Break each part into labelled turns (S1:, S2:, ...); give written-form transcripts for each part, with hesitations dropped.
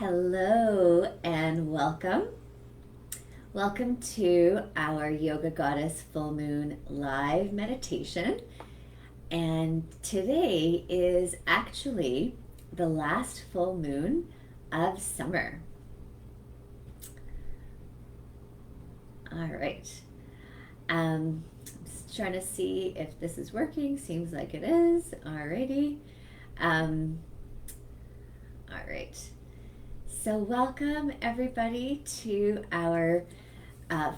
S1: Hello and welcome. Welcome to our Yoga Goddess Full Moon live meditation. And today is actually the last full moon of summer. All right. Just trying to see if this is working. Seems like it is. Alrighty. All right. So welcome everybody to our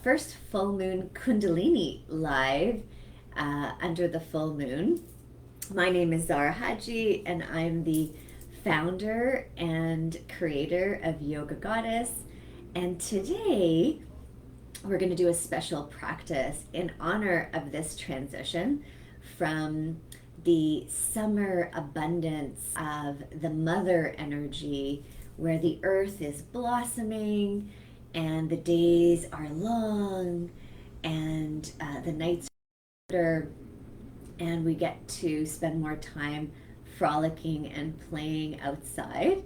S1: first full moon Kundalini live under the full moon. My name is Zara Haji and I'm the founder and creator of Yoga Goddess. And today we're going to do a special practice in honor of this transition from the summer abundance of the mother energy, where the earth is blossoming and the days are long and the nights are shorter, and we get to spend more time frolicking and playing outside.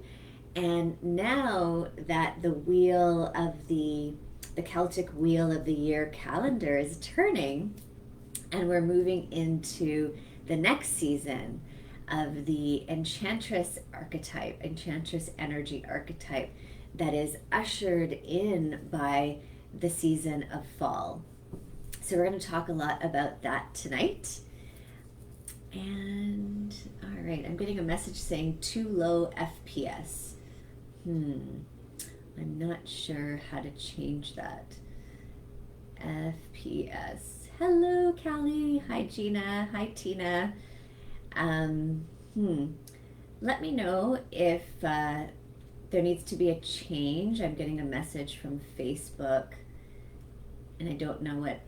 S1: And now that the wheel of the Celtic wheel of the year calendar is turning, and we're moving into the next season of the Enchantress archetype, Enchantress energy archetype, that is ushered in by the season of fall. So we're going to talk a lot about that tonight. And all right, I'm getting a message saying too low FPS. I'm not sure how to change that. FPS. Hello, Callie. Hi, Gina. Hi, Tina. Let me know if there needs to be a change. I'm getting a message from Facebook, and I don't know what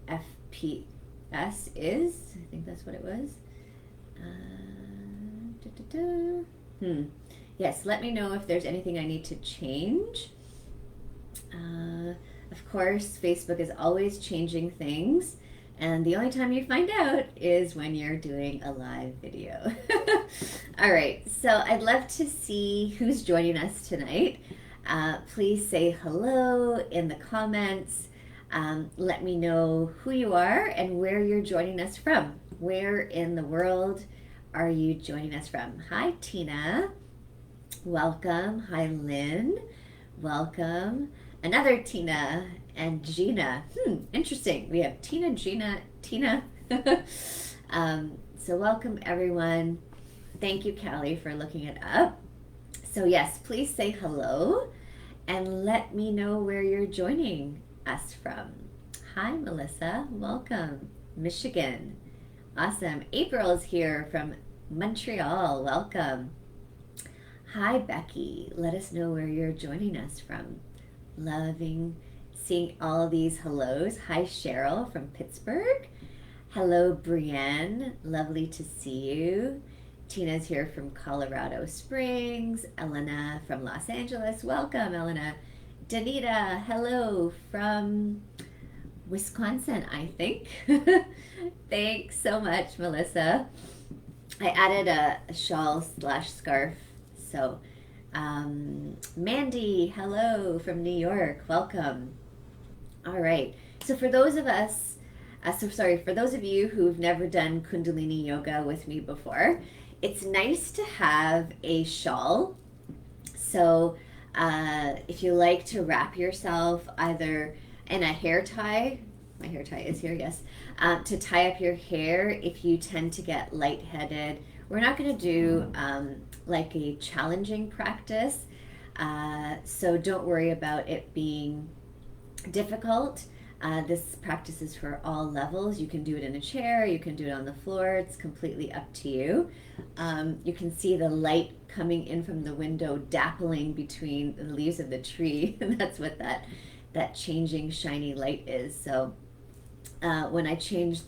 S1: FPS is. I think that's what it was. Yes, let me know if there's anything I need to change. Of course, Facebook is always changing things, and the only time you find out is when you're doing a live video. All right, so I'd love to see who's joining us tonight. Please say hello in the comments. Let me know who you are and where you're joining us from. Where in the world are you joining us from? Hi, Tina. Welcome. Hi, Lynn. Welcome. Another Tina and Gina. Interesting. We have Tina, Gina, Tina. So welcome everyone. Thank you, Callie, for looking it up. So yes, please say hello and let me know where you're joining us from. Hi, Melissa. Welcome. Michigan. Awesome. April's here from Montreal. Welcome. Hi, Becky. Let us know where you're joining us from. Loving seeing all these hellos. Hi, Cheryl from Pittsburgh. Hello, Brienne. Lovely to see you. Tina's here from Colorado Springs. Elena from Los Angeles. Welcome, Elena. Danita, hello from Wisconsin, I think. Thanks so much, Melissa. I added a shawl / scarf. So, Mandy, hello from New York. Welcome. All right. So for those of us, for those of you who've never done Kundalini yoga with me before, it's nice to have a shawl. So if you like to wrap yourself either in a hair tie, my hair tie is here, yes, to tie up your hair if you tend to get lightheaded. We're not going to do like a challenging practice, so don't worry about it being difficult. This practice is for all levels. You can do it in a chair, you can do it on the floor, it's completely up to you. You can see the light coming in from the window dappling between the leaves of the tree. That's what that changing shiny light is. So when I change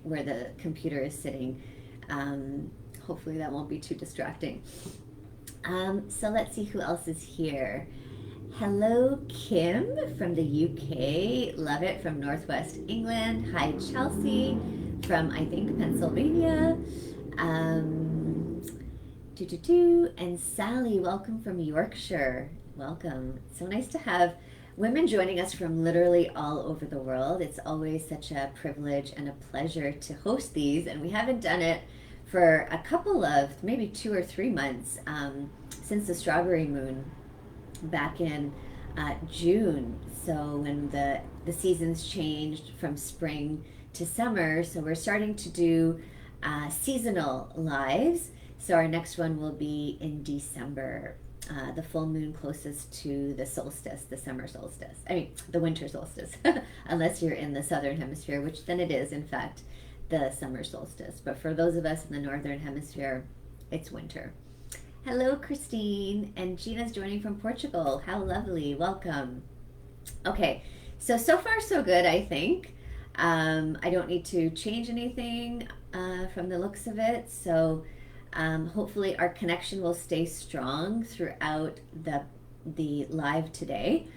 S1: where the computer is sitting, hopefully that won't be too distracting. So let's see who else is here. Hello, Kim from the UK. Love it, from Northwest England. Hi, Chelsea from, I think, Pennsylvania. And Sally, welcome from Yorkshire. Welcome. So nice to have women joining us from literally all over the world. It's always such a privilege and a pleasure to host these, and we haven't done it for a couple of, maybe 2 or 3 months, since the strawberry moon back in June. So when the seasons changed from spring to summer, so we're starting to do seasonal lives. So our next one will be in December, the full moon closest to the solstice, the summer solstice. I mean, the winter solstice, unless you're in the southern hemisphere, which then it is, in fact, the summer solstice. But for those of us in the northern hemisphere, it's winter. Hello, Christine, and Gina's joining from Portugal. How lovely. Welcome. Okay, so far so good, I think. I don't need to change anything from the looks of it, so hopefully our connection will stay strong throughout the live today.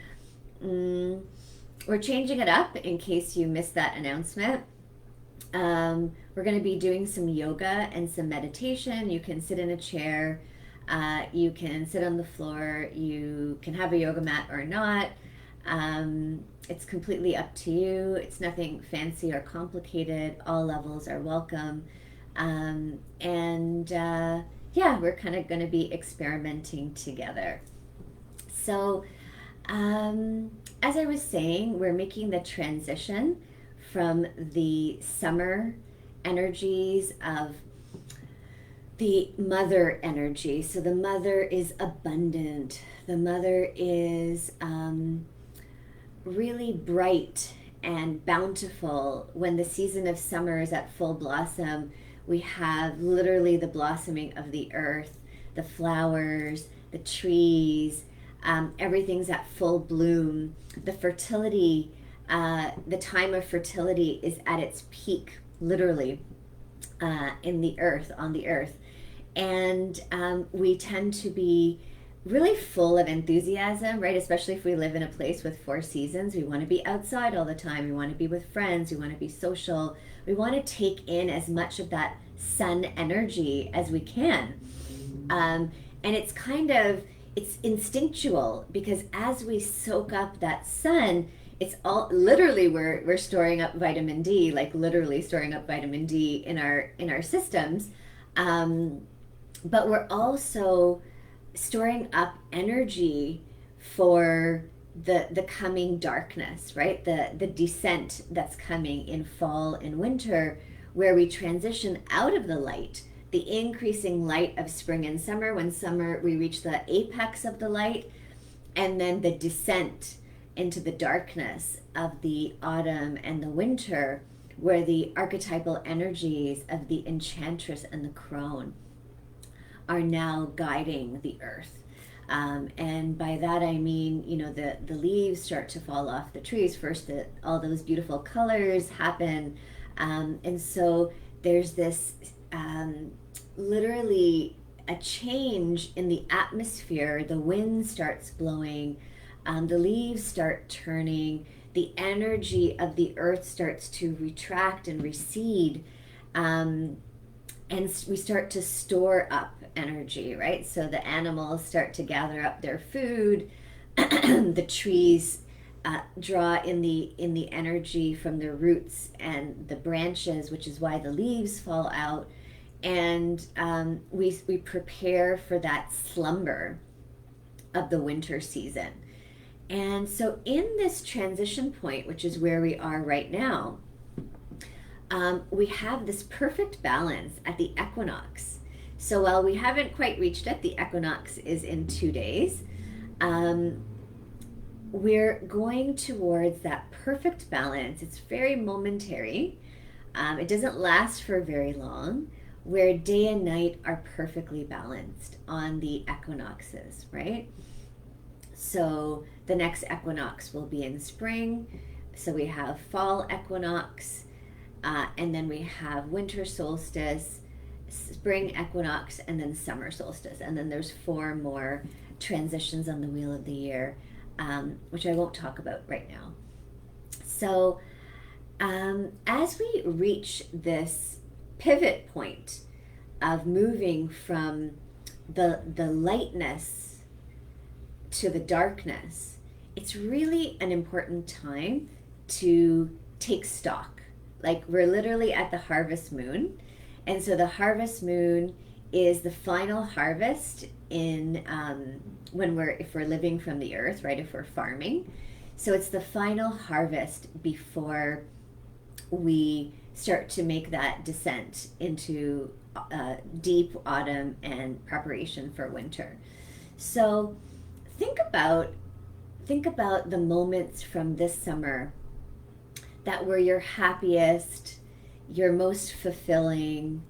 S1: We're changing it up in case you missed that announcement. We're going to be doing some yoga and some meditation. You can sit in a chair, you can sit on the floor, you can have a yoga mat or not. It's completely up to you. It's nothing fancy or complicated. All levels are welcome. Yeah, we're kind of going to be experimenting together. So, as I was saying, we're making the transition from the summer energies of the mother energy. So the mother is abundant. The mother is really bright and bountiful. When the season of summer is at full blossom, we have literally the blossoming of the earth, the flowers, the trees, everything's at full bloom. The fertility, the time of fertility is at its peak, literally, in the earth, on the earth. And we tend to be really full of enthusiasm, right? Especially if we live in a place with 4 seasons. We want to be outside all the time. We want to be with friends. We want to be social. We want to take in as much of that sun energy as we can. And it's kind of, it's instinctual, because as we soak up that sun, it's all literally we're storing up vitamin D, like literally storing up vitamin D in our systems. But we're also storing up energy for the coming darkness, right? The descent that's coming in fall and winter, where we transition out of the light, the increasing light of spring and summer. When summer, we reach the apex of the light, and then the descent into the darkness of the autumn and the winter, where the archetypal energies of the Enchantress and the Crone are now guiding the earth. And by that I mean, the leaves start to fall off the trees. First, all those beautiful colors happen. And so there's this literally a change in the atmosphere. The wind starts blowing, the leaves start turning, the energy of the earth starts to retract and recede. And we start to store up energy, right? So the animals start to gather up their food. The trees draw in the energy from their roots and the branches, which is why the leaves fall out. And we prepare for that slumber of the winter season. And so in this transition point, which is where we are right now, we have this perfect balance at the equinox. So while we haven't quite reached it, the equinox is in 2 days, we're going towards that perfect balance. It's very momentary. It doesn't last for very long, where day and night are perfectly balanced on the equinoxes, right? So the next equinox will be in spring. So we have fall equinox, and then we have winter solstice, spring equinox, and then summer solstice. And then there's 4 more transitions on the wheel of the year, which I won't talk about right now. So as we reach this pivot point of moving from the lightness to the darkness, it's really an important time to take stock. Like, we're literally at the harvest moon, and so the harvest moon is the final harvest in if we're living from the earth, right? If we're farming, so it's the final harvest before we start to make that descent into deep autumn and preparation for winter. So think about the moments from this summer that were your happiest, your most fulfilling,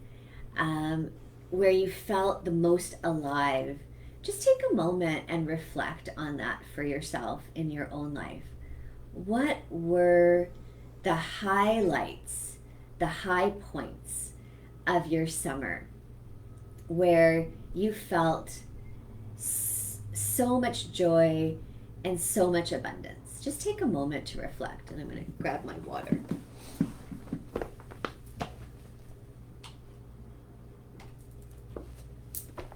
S1: where you felt the most alive. Just take a moment and reflect on that for yourself in your own life. What were the highlights, the high points of your summer where you felt so much joy and so much abundance? Just take a moment to reflect, and I'm going to grab my water.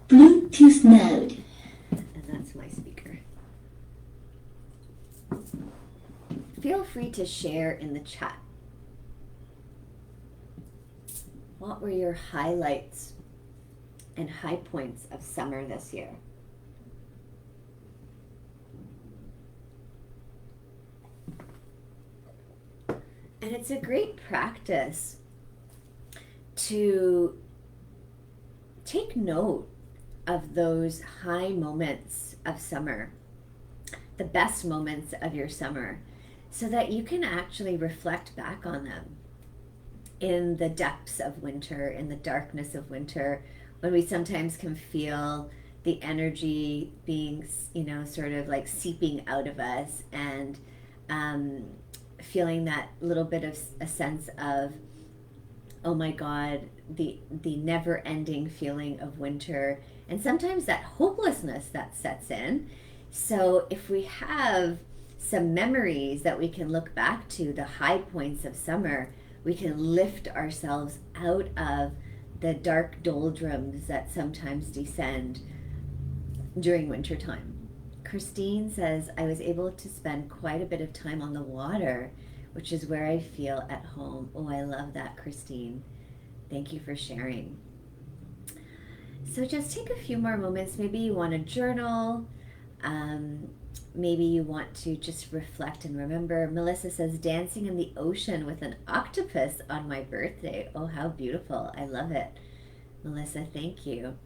S2: Bluetooth mode.
S1: And that's my speaker. Feel free to share in the chat. What were your highlights and high points of summer this year? And it's a great practice to take note of those high moments of summer, the best moments of your summer, so that you can actually reflect back on them in the depths of winter, in the darkness of winter, when we sometimes can feel the energy being, sort of like seeping out of us, and feeling that little bit of a sense of, oh my God, the never-ending feeling of winter, and sometimes that hopelessness that sets in. So if we have some memories that we can look back to, the high points of summer, we can lift ourselves out of the dark doldrums that sometimes descend during wintertime. Christine says, I was able to spend quite a bit of time on the water, which is where I feel at home. Oh, I love that, Christine. Thank you for sharing. So just take a few more moments. Maybe you want to journal. Maybe you want to just reflect and remember. Melissa says, dancing in the ocean with an octopus on my birthday. Oh, how beautiful. I love it. Melissa, thank you.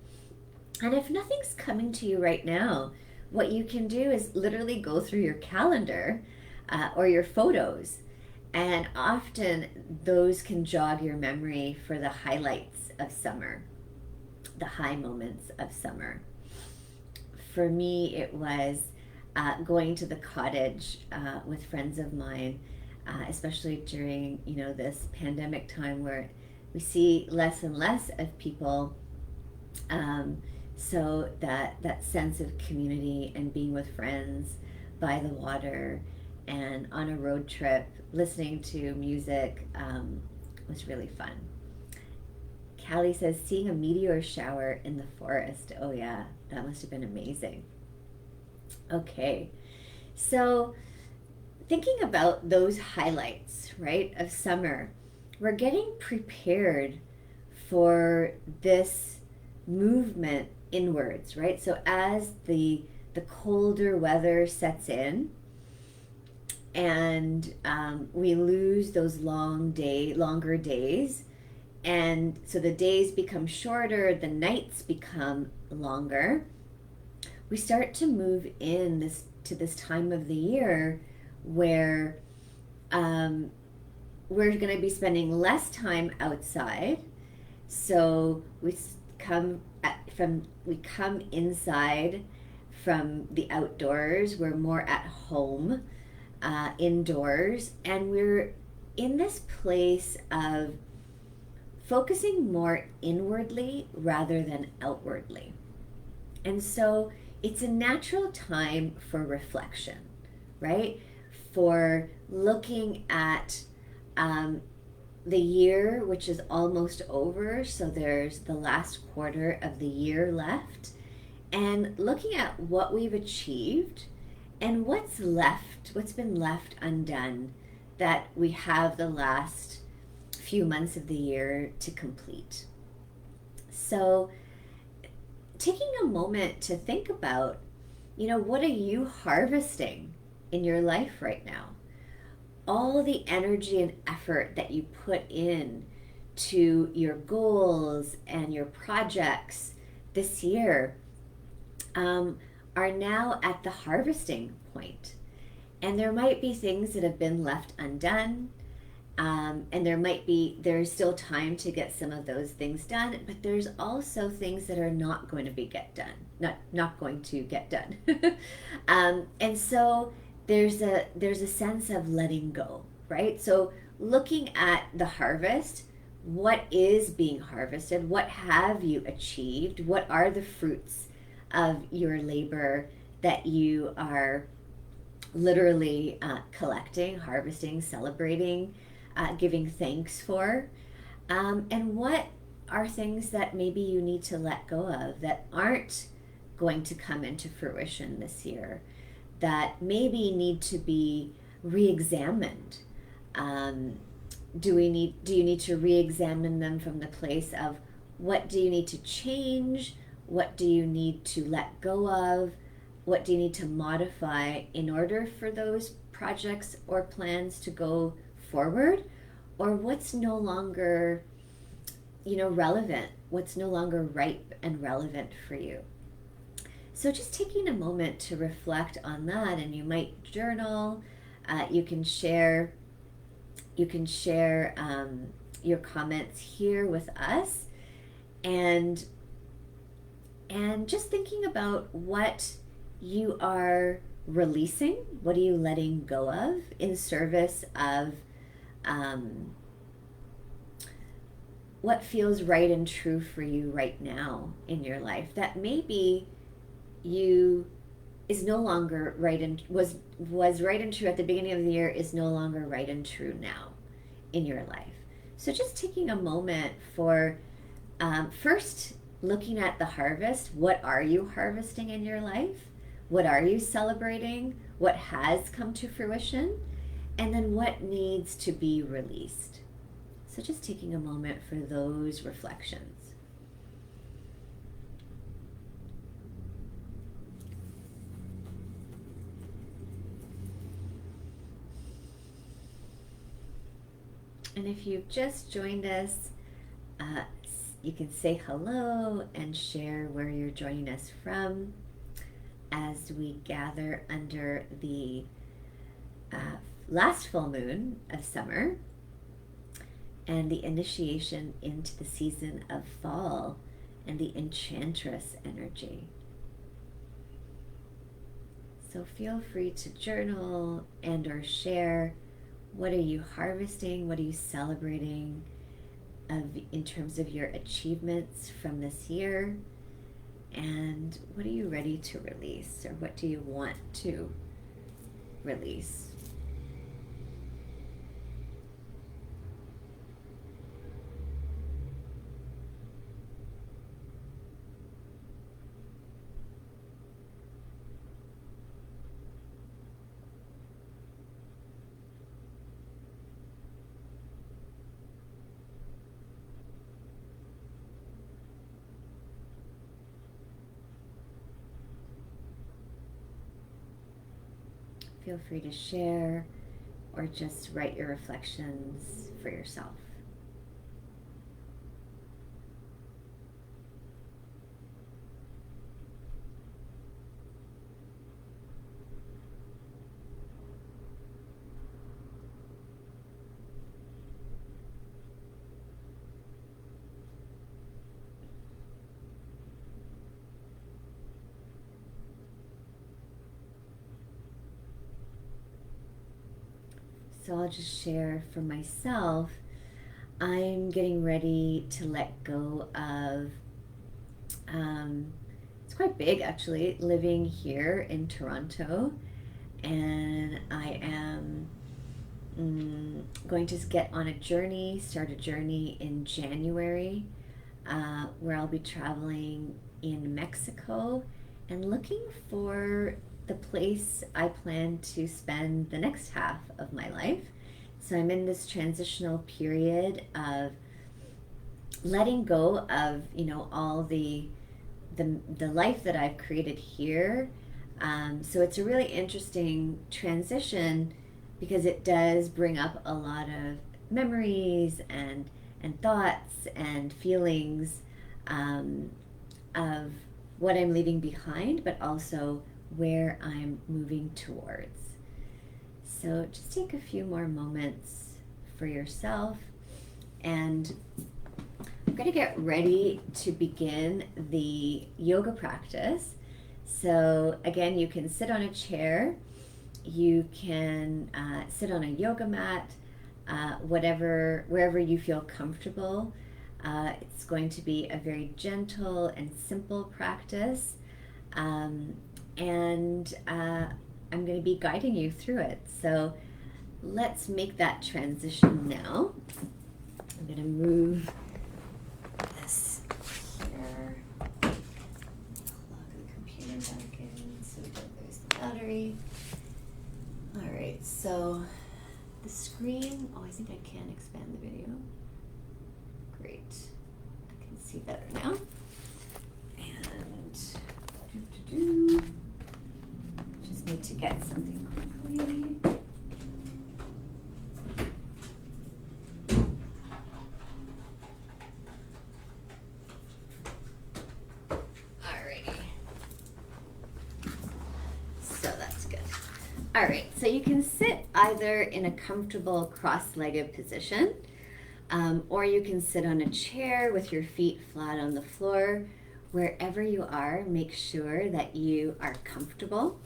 S1: And if nothing's coming to you right now, what you can do is literally go through your calendar or your photos. And often those can jog your memory for the highlights of summer, the high moments of summer. For me, it was going to the cottage with friends of mine, especially during this pandemic time where we see less and less of people. So that sense of community and being with friends by the water and on a road trip, listening to music was really fun. Callie says, seeing a meteor shower in the forest. Oh yeah, that must have been amazing. Okay, so thinking about those highlights, right, of summer, we're getting prepared for this movement inwards, right? So as the colder weather sets in, and we lose those longer days, and so the days become shorter, the nights become longer, we start to move in to this time of the year where we're going to be spending less time outside. So we come inside from the outdoors. We're more at home, indoors, and we're in this place of focusing more inwardly rather than outwardly. And so it's a natural time for reflection, right? For looking at the year, which is almost over. So there's the last quarter of the year left. and looking at what we've achieved and what's been left undone that we have the last few months of the year to complete. So taking a moment to think about, what are you harvesting in your life right now? All the energy and effort that you put in to your goals and your projects this year are now at the harvesting point. And there might be things that have been left undone. And there's still time to get some of those things done, but there's also things that are not going to get done. And so there's a sense of letting go, right? So looking at the harvest, what is being harvested? What have you achieved? What are the fruits of your labor that you are literally collecting, harvesting, celebrating, giving thanks for? And what are things that maybe you need to let go of that aren't going to come into fruition this year, that maybe need to be re-examined? Do you need to re-examine them from the place of what do you need to change? What do you need to let go of? What do you need to modify in order for those projects or plans to go forward? Or what's no longer, relevant? What's no longer ripe and relevant for you? So just taking a moment to reflect on that, and you might journal. You can share your comments here with us, and just thinking about what you are releasing, what are you letting go of in service of what feels right and true for you right now in your life, that maybe is no longer right and was right and true at the beginning of the year, is no longer right and true now in your life. So just taking a moment for first looking at the harvest. What are you harvesting in your life? What are you celebrating? What has come to fruition? And then what needs to be released? So just taking a moment for those reflections. And if you've just joined us, you can say hello and share where you're joining us from as we gather under the last full moon of summer and the initiation into the season of fall and the Enchantress energy. So feel free to journal and or share. What are you harvesting? What are you celebrating in terms of your achievements from this year? And what are you ready to release, or what do you want to release? Feel free to share or just write your reflections for yourself. So I'll just share for myself. I'm getting ready to let go of, it's quite big actually, living here in Toronto. And I am going to start a journey in January, where I'll be traveling in Mexico and looking for the place I plan to spend the next half of my life. So I'm in this transitional period of letting go of, all the life that I've created here. So it's a really interesting transition because it does bring up a lot of memories and thoughts and feelings of what I'm leaving behind, but also where I'm moving towards. So just take a few more moments for yourself, and I'm going to get ready to begin the yoga practice. So again, you can sit on a chair, you can sit on a yoga mat, wherever you feel comfortable. It's going to be a very gentle and simple practice, and I'm going to be guiding you through it. So let's make that transition now. I'm going to move this here, plug the computer back in so we don't lose the battery. All right, so the screen, I think I can expand the video. Great, I can see better now. And just need to get something quickly. Alrighty. So that's good. All right, so you can sit either in a comfortable cross-legged position, or you can sit on a chair with your feet flat on the floor. Wherever you are, make sure that you are comfortable.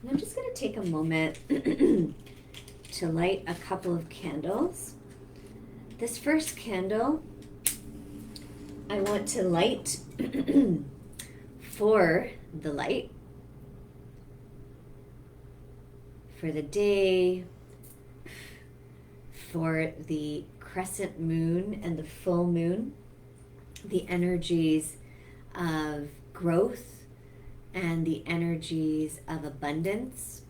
S1: And I'm just going to take a moment to light a couple of candles. This first candle, I want to light for the light, for the day, for the crescent moon and the full moon, the energies of growth and the energies of abundance,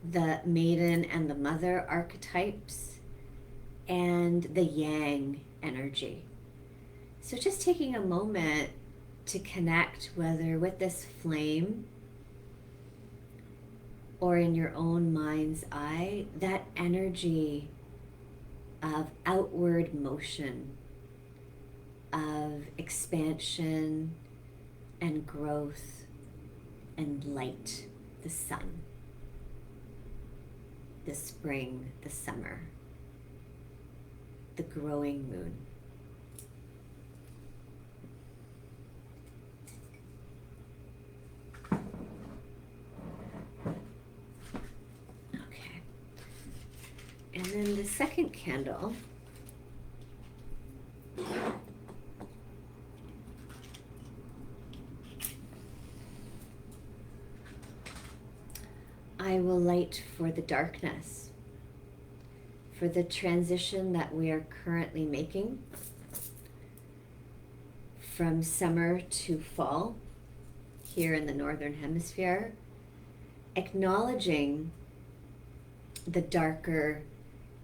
S1: the maiden and the mother archetypes, and the yang energy. So just taking a moment to connect, whether with this flame or in your own mind's eye, that energy of outward motion, of expansion and growth and light, the sun, the spring, the summer, the growing moon. Okay. And then the second candle, I will light for the darkness, for the transition that we are currently making from summer to fall here in the Northern Hemisphere, acknowledging the darker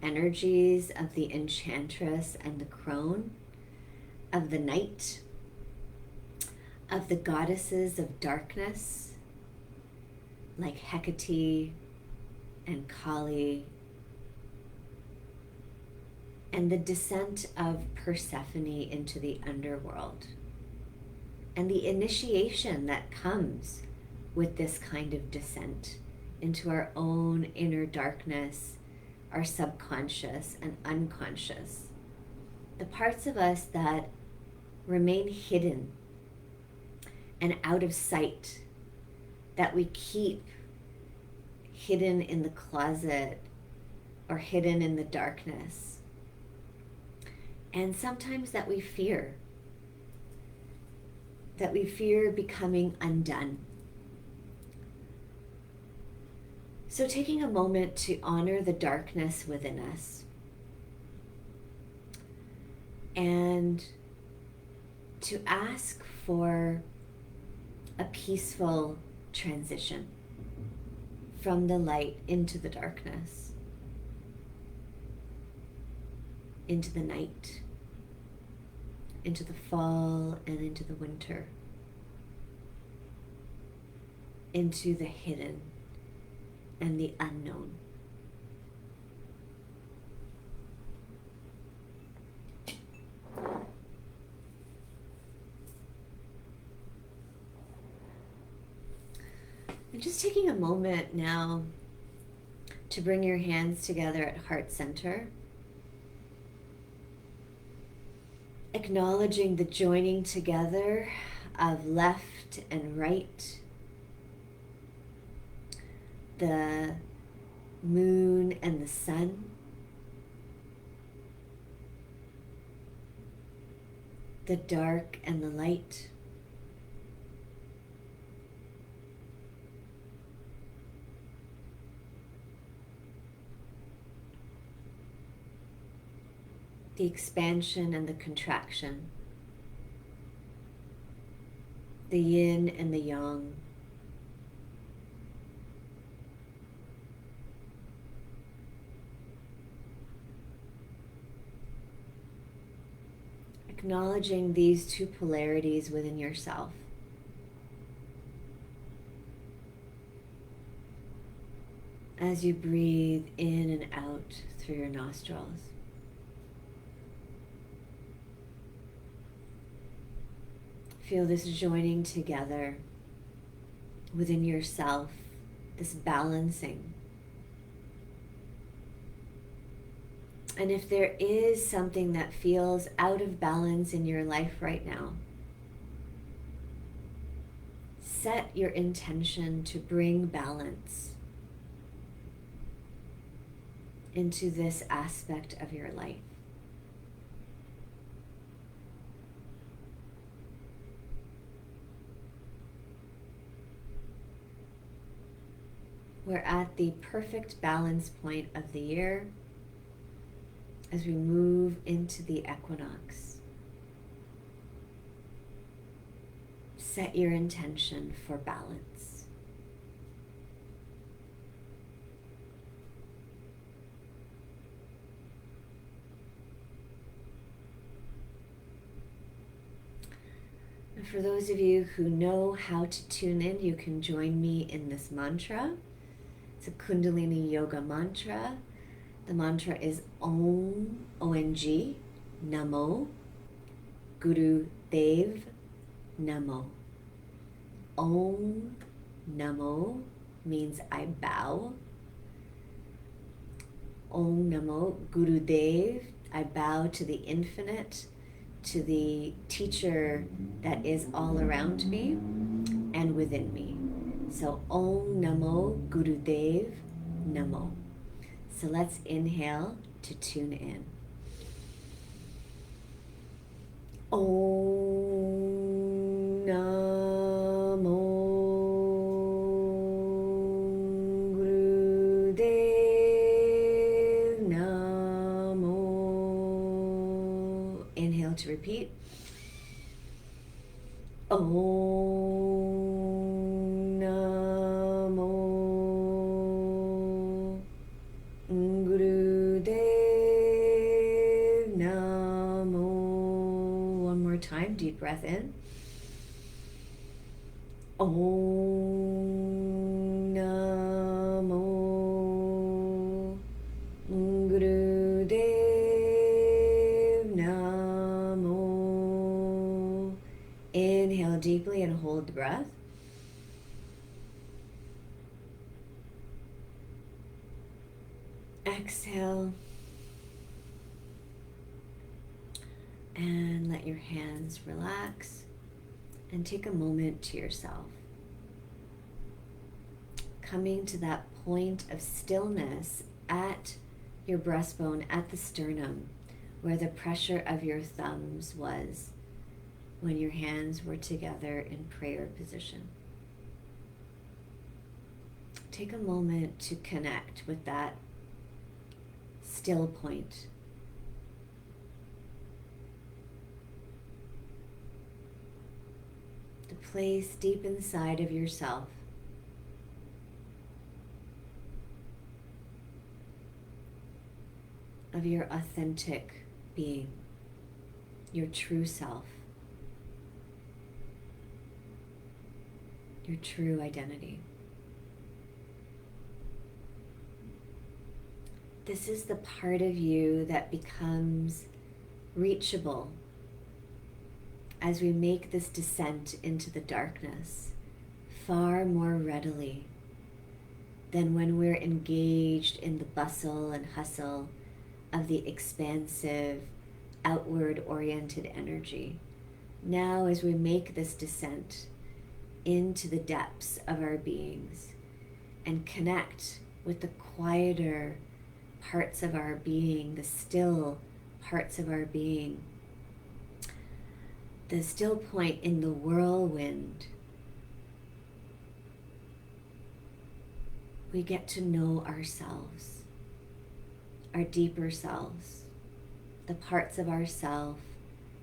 S1: energies of the Enchantress and the Crone, of the night, of the goddesses of darkness, like Hecate and Kali, and the descent of Persephone into the underworld, and the initiation that comes with this kind of descent into our own inner darkness, our subconscious and unconscious, the parts of us that remain hidden and out of sight, that we keep hidden in the closet or hidden in the darkness, and sometimes that we fear becoming undone. So taking a moment to honor the darkness within us and to ask for a peaceful transition from the light into the darkness, into the night, into the fall and into the winter, into the hidden and the unknown. And just taking a moment now to bring your hands together at heart center, acknowledging the joining together of left and right, the moon and the sun, the dark and the light. The expansion and the contraction, the yin and the yang, acknowledging these two polarities within yourself. As you breathe in and out through your nostrils. Feel this joining together within yourself, this balancing. And if there is something that feels out of balance in your life right now, set your intention to bring balance into this aspect of your life. We're at the perfect balance point of the year as we move into the equinox. Set your intention for balance. And for those of you who know how to tune in, you can join me in this mantra. It's a Kundalini yoga mantra. The mantra is Om, O-N-G, Namo, Guru Dev, Namo. Om, Namo means I bow. Om Namo, Guru Dev, I bow to the infinite, to the teacher that is all around me and within me. So Om Namo Guru Dev Namo. So let's inhale to tune in. Om Namo Guru Dev Namo. Inhale to repeat. Om deep breath in. Om Namo Guru Dev Namo. Inhale deeply and hold the breath. Exhale. And let your hands relax and take a moment to yourself. Coming to that point of stillness at your breastbone, at the sternum, where the pressure of your thumbs was when your hands were together in prayer position. Take a moment to connect with that still point. The place deep inside of yourself of your authentic being, your true self, your true identity. This is the part of you that becomes reachable as we make this descent into the darkness far more readily than when we're engaged in the bustle and hustle of the expansive, outward-oriented energy. Now, as we make this descent into the depths of our beings and connect with the quieter parts of our being, the still parts of our being, the still point in the whirlwind, we get to know ourselves, our deeper selves, the parts of ourself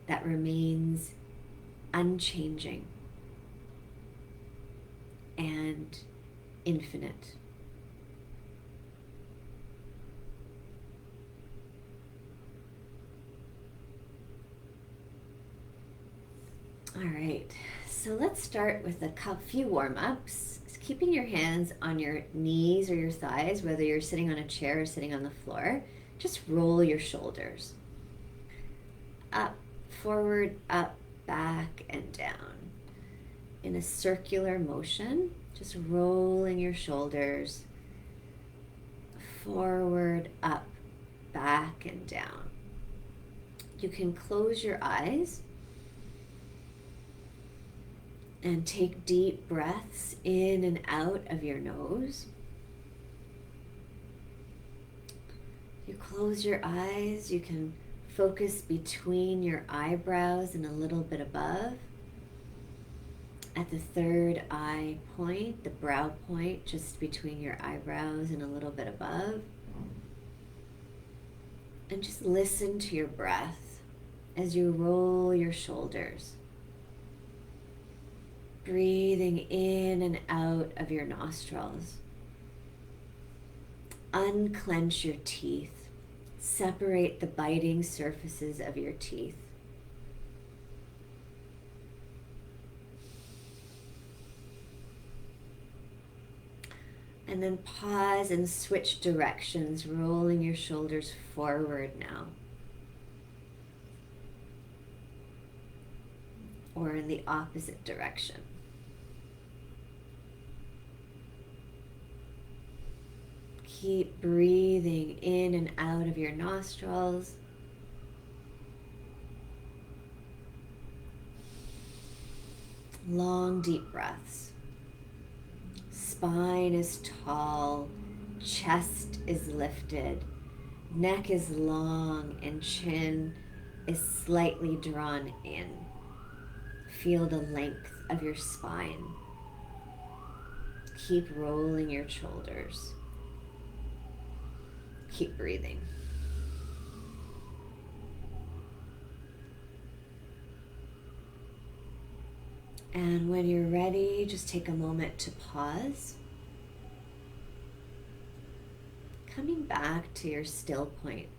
S1: that remains unchanging and infinite. All right, so let's start with a few warm-ups. Keeping your hands on your knees or your thighs, whether you're sitting on a chair or sitting on the floor. Just roll your shoulders. Up, forward, up, back, and down. In a circular motion, just rolling your shoulders forward, up, back, and down. You can close your eyes and take deep breaths in and out of your nose. You close your eyes, you can focus between your eyebrows and a little bit above. At the third eye point, the brow point, just between your eyebrows and a little bit above. And just listen to your breath as you roll your shoulders. Breathing in and out of your nostrils. Unclench your teeth. Separate the biting surfaces of your teeth. And then pause and switch directions, rolling your shoulders forward now. Or in the opposite direction. Keep breathing in and out of your nostrils. Long, deep breaths. Spine is tall, chest is lifted, neck is long, and chin is slightly drawn in. Feel the length of your spine. Keep rolling your shoulders. Keep breathing. And when you're ready, just take a moment to pause. Coming back to your still point.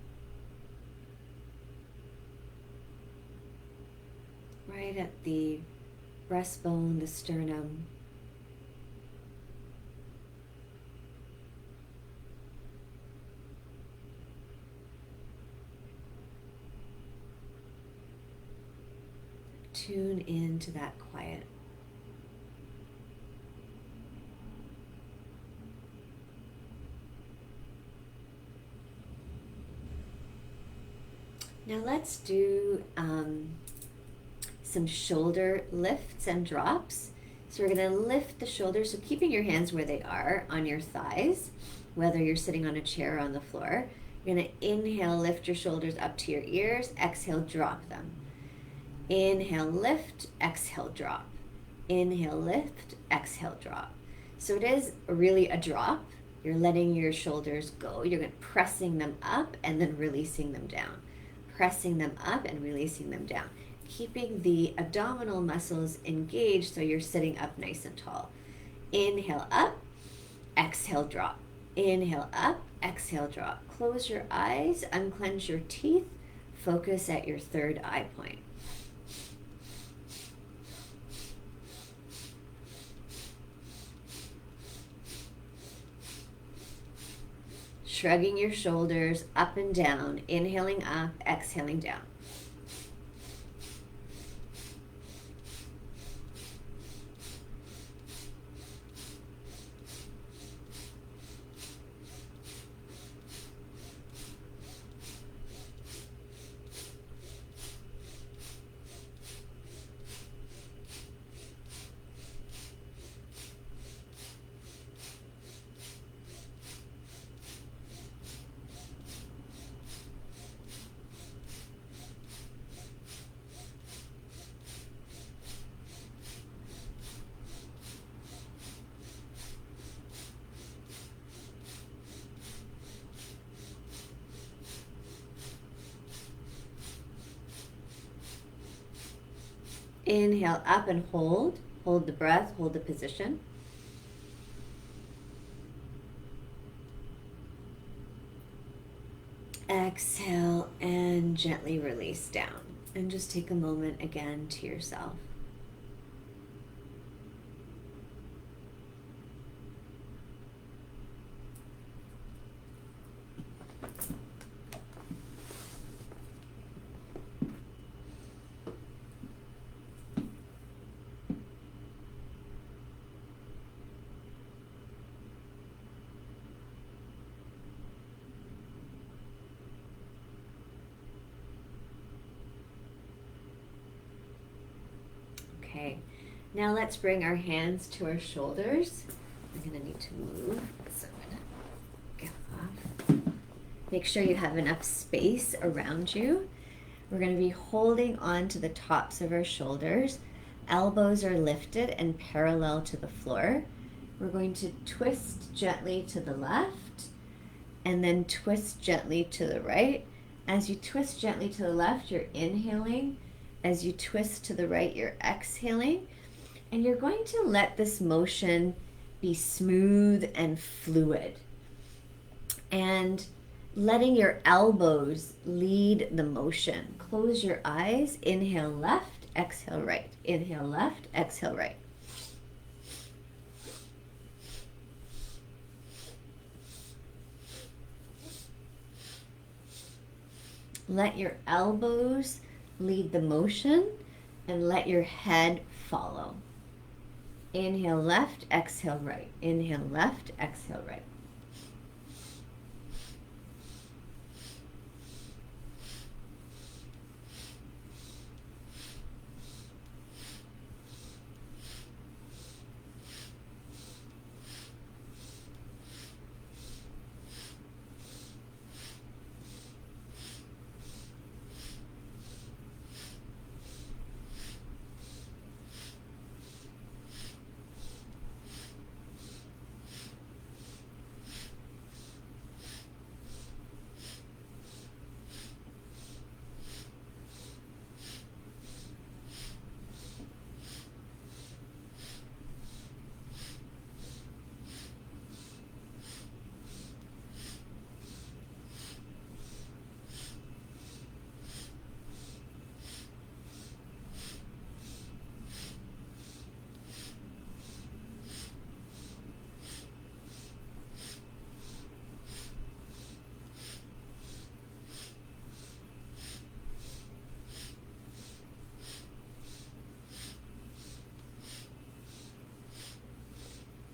S1: Right at the breastbone, the sternum. Tune into that quiet. Now let's do some shoulder lifts and drops. So we're going to lift the shoulders, so keeping your hands where they are on your thighs, whether you're sitting on a chair or on the floor. You're going to inhale, lift your shoulders up to your ears, exhale, drop them. Inhale, lift, exhale, drop. Inhale, lift, exhale, drop. So it is really a drop. You're letting your shoulders go. You're pressing them up and then releasing them down. Pressing them up and releasing them down. keeping the abdominal muscles engaged so you're sitting up nice and tall. Inhale up, exhale, drop. Inhale up, exhale, drop. Close your eyes, unclench your teeth, focus at your third eye point. Shrugging your shoulders up and down, inhaling up, exhaling down. Inhale up and hold. Hold the breath, hold the position. Exhale and gently release down. And just take a moment again to yourself. Okay, now let's bring our hands to our shoulders. I'm going to need to move, so I'm going to get off. Make sure you have enough space around you. We're going to be holding on to the tops of our shoulders. Elbows are lifted and parallel to the floor. We're going to twist gently to the left and then twist gently to the right. As you twist gently to the left, you're inhaling. As you twist to the right, you're exhaling, and you're going to let this motion be smooth and fluid. And letting your elbows lead the motion. Close your eyes, inhale left, exhale right. Inhale left, exhale right. Let your elbows lead the motion and let your head follow. Inhale left, exhale right. Inhale left, exhale right.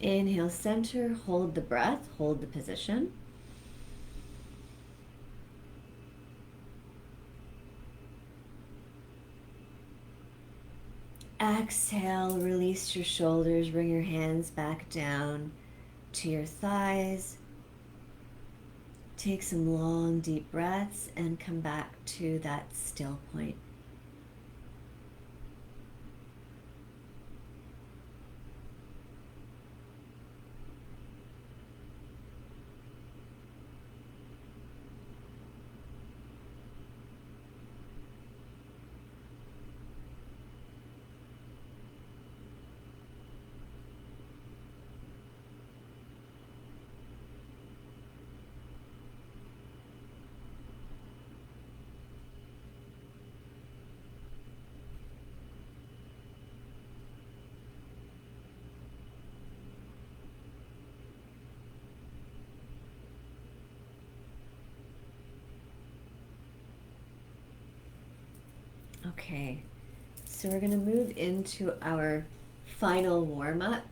S1: Inhale, center, hold the breath, hold the position. Exhale, release your shoulders, bring your hands back down to your thighs. Take some long, deep breaths and come back to that still point. Okay, so we're going to move into our final warm-up,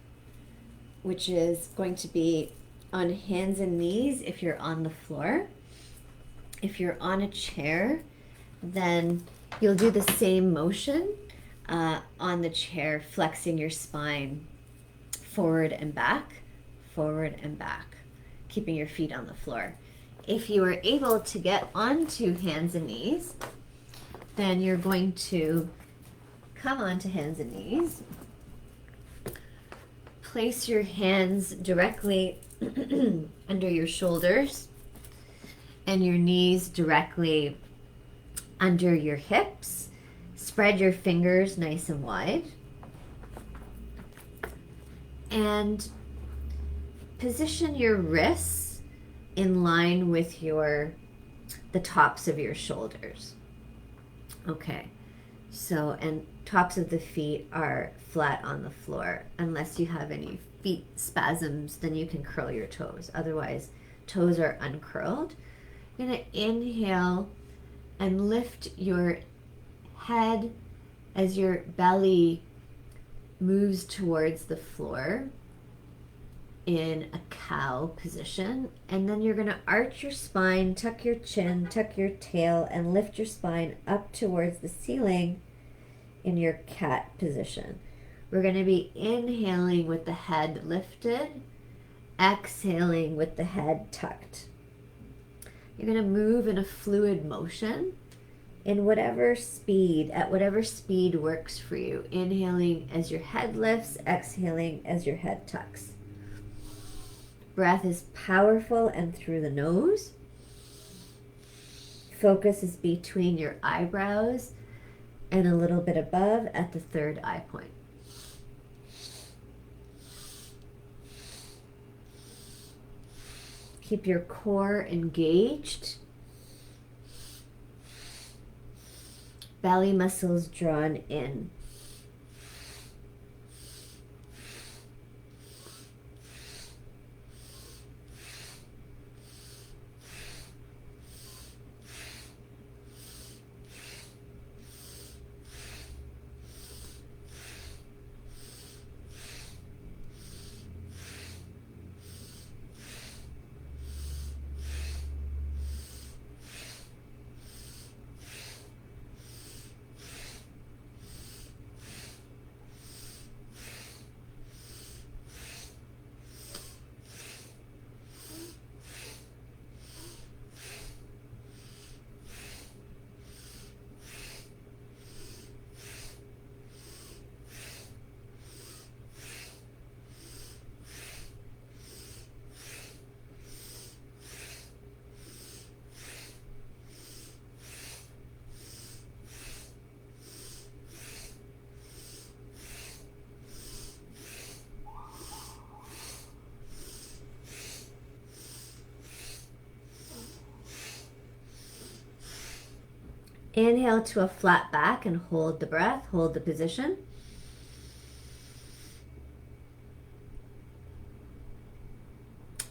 S1: which is going to be on hands and knees if you're on the floor. If you're on a chair, then you'll do the same motion on the chair, flexing your spine forward and back, keeping your feet on the floor. If you are able to get onto hands and knees, then you're going to come onto hands and knees. Place your hands directly under your shoulders and your knees directly under your hips. Spread your fingers nice and wide. And position your wrists in line with the tops of your shoulders. Okay, so, and tops of the feet are flat on the floor. Unless you have any feet spasms, then you can curl your toes. Otherwise, toes are uncurled. You're going to inhale and lift your head as your belly moves towards the floor in a cow position. And then you're going to arch your spine, tuck your chin, tuck your tail, and lift your spine up towards the ceiling in your cat position. We're going to be inhaling with the head lifted, exhaling with the head tucked. You're going to move in a fluid motion in whatever speed, at whatever speed works for you. Inhaling as your head lifts, exhaling as your head tucks. Breath is powerful and through the nose. Focus is between your eyebrows and a little bit above at the third eye point. Keep your core engaged. Belly muscles drawn in. Inhale to a flat back and hold the breath, hold the position.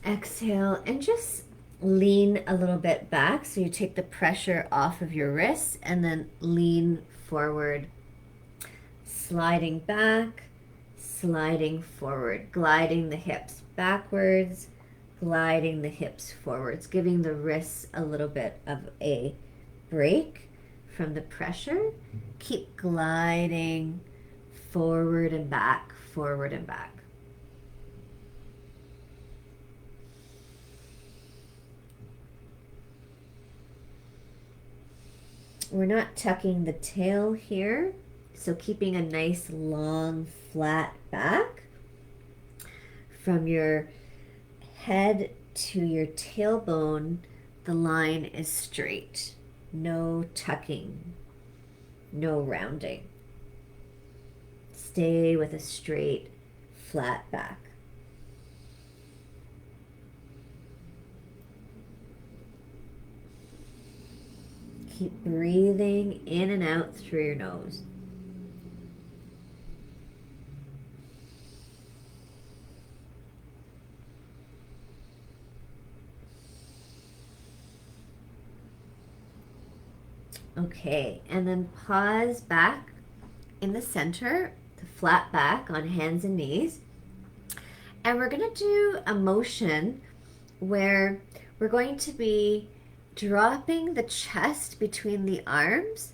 S1: Exhale and just lean a little bit back so you take the pressure off of your wrists, and then lean forward, sliding back, sliding forward, gliding the hips backwards, gliding the hips forwards, giving the wrists a little bit of a break from the pressure. Keep gliding forward and back, forward and back. We're not tucking the tail here, so keeping a nice long flat back from your head to your tailbone. The line is straight. No tucking, no rounding. Stay with a straight, flat back. Keep breathing in and out through your nose. Okay, and then pause back in the center, the flat back on hands and knees. And we're going to do a motion where we're going to be dropping the chest between the arms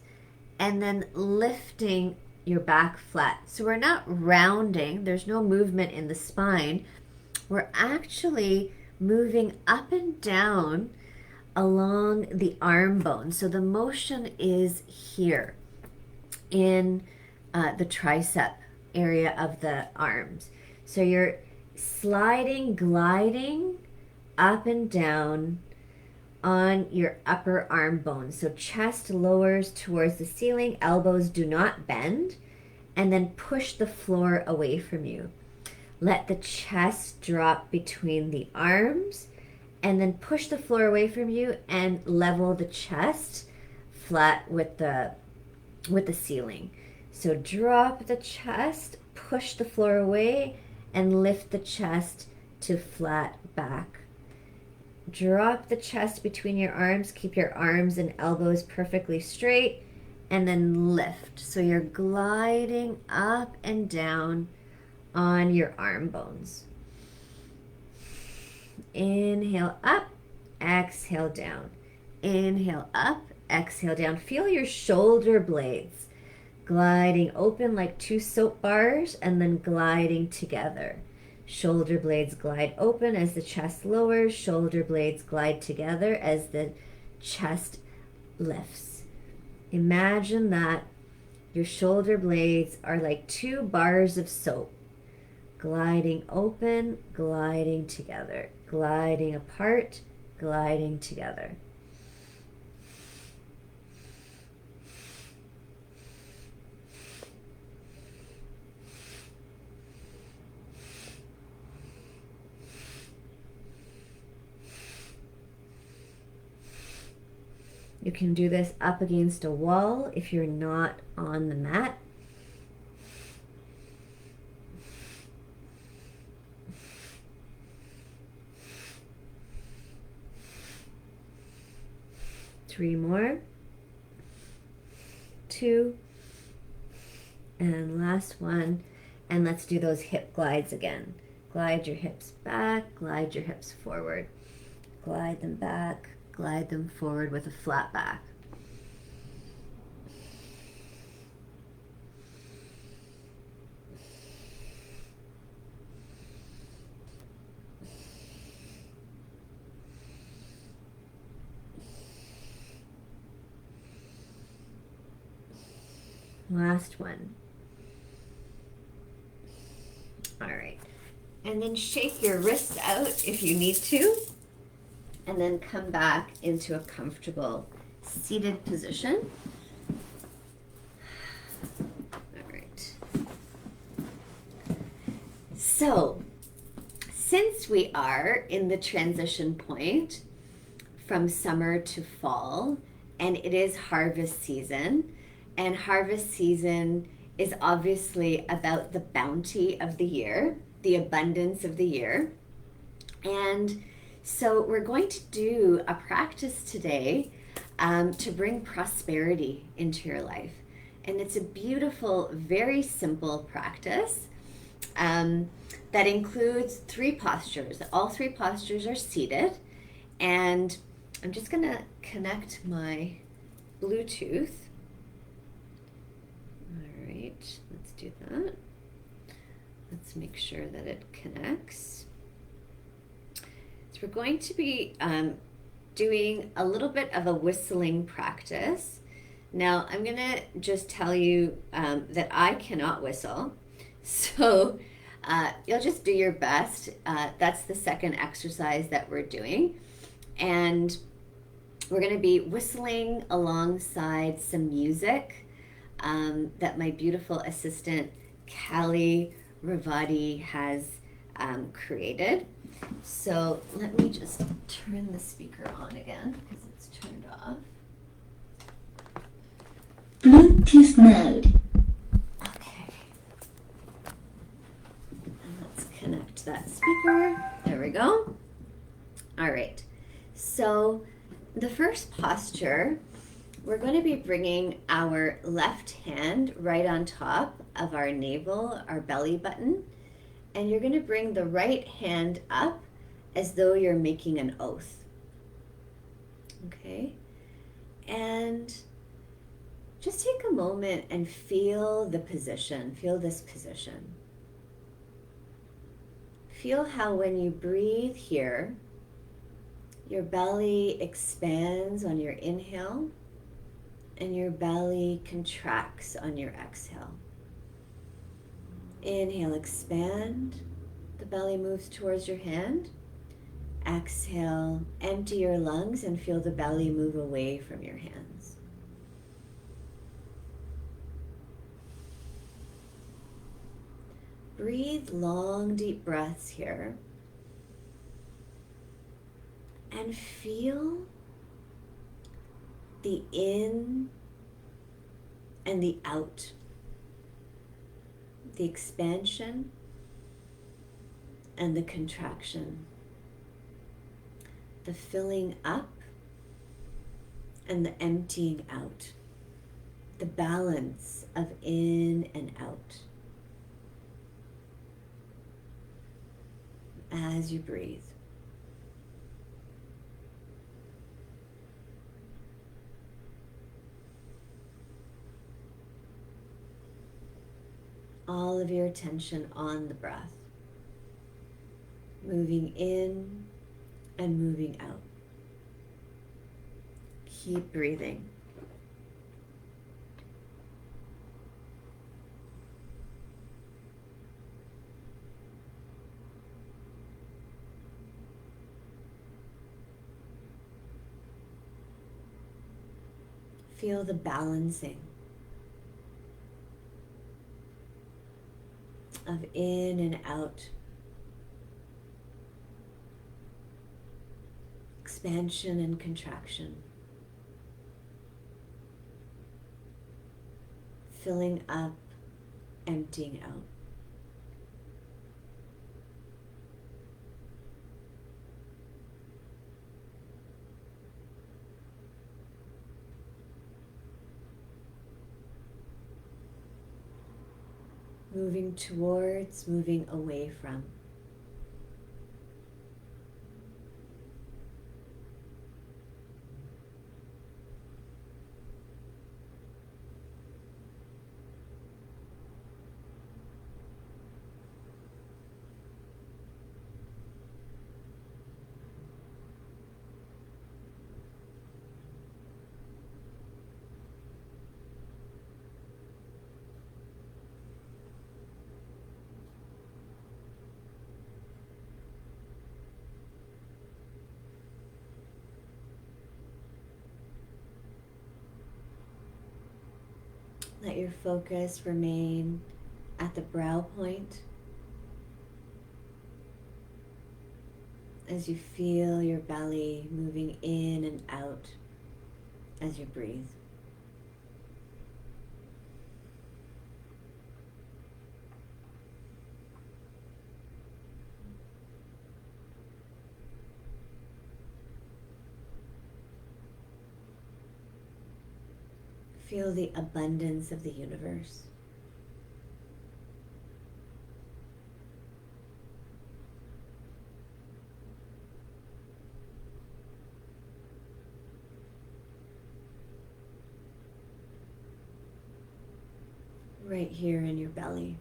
S1: and then lifting your back flat. So we're not rounding, there's no movement in the spine. We're actually moving up and down along the arm bone. So the motion is here in the tricep area of the arms. So you're sliding, gliding up and down on your upper arm bone. So chest lowers towards the ceiling, elbows do not bend, and then push the floor away from you. Let the chest drop between the arms and then push the floor away from you and level the chest flat with the ceiling. So drop the chest, push the floor away, and lift the chest to flat back. Drop the chest between your arms, keep your arms and elbows perfectly straight, and then lift. So you're gliding up and down on your arm bones. Inhale up, exhale down. Inhale up, exhale down. Feel your shoulder blades gliding open like two soap bars and then gliding together. Shoulder blades glide open as the chest lowers. Shoulder blades glide together as the chest lifts. Imagine that your shoulder blades are like two bars of soap, gliding open, gliding together, gliding apart, gliding together. You can do this up against a wall if you're not on the mat. Three more. Two. And last one. And let's do those hip glides again. Glide your hips back, glide your hips forward. Glide them back, glide them forward with a flat back. Last one. All right. And then shake your wrists out if you need to. And then come back into a comfortable seated position. All right. So, since we are in the transition point from summer to fall, and it is harvest season, and harvest season is obviously about the bounty of the year, the abundance of the year. And so we're going to do a practice today to bring prosperity into your life. And it's a beautiful, very simple practice that includes three postures. All three postures are seated. And I'm just going to connect my Bluetooth. All right, let's do that. Let's make sure that it connects. So we're going to be doing a little bit of a whistling practice. Now, I'm going to just tell you that I cannot whistle. So you'll just do your best. That's the second exercise that we're doing. And we're going to be whistling alongside some music that my beautiful assistant, Callie Ravati, has created. So let me just turn the speaker on again because it's turned off.
S2: Bluetooth mode.
S1: Okay. And let's connect that speaker. There we go. All right. So the first posture we're going to be bringing our left hand right on top of our navel, our belly button, and you're going to bring the right hand up as though you're making an oath. Okay? And just take a moment and feel the position, feel this position. Feel how when you breathe here, your belly expands on your inhale and your belly contracts on your exhale. Inhale, expand. The belly moves towards your hand. Exhale, empty your lungs and feel the belly move away from your hands. Breathe long, deep breaths here. And feel the in and the out. The expansion and the contraction. The filling up and the emptying out. The balance of in and out. As you breathe. All of your attention on the breath. Moving in and moving out. Keep breathing. Feel the balancing of in and out. Expansion and contraction. Filling up, emptying out. Moving towards, moving away from. Let your focus remain at the brow point as you feel your belly moving in and out as you breathe. Feel the abundance of the universe. Right here in your belly.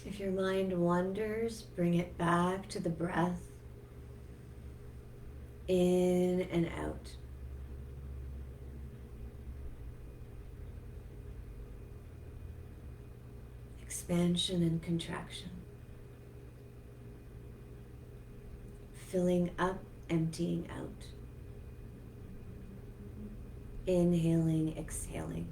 S1: If your mind wanders, bring it back to the breath. in and out. Expansion and contraction. Filling up, emptying out. Inhaling, exhaling.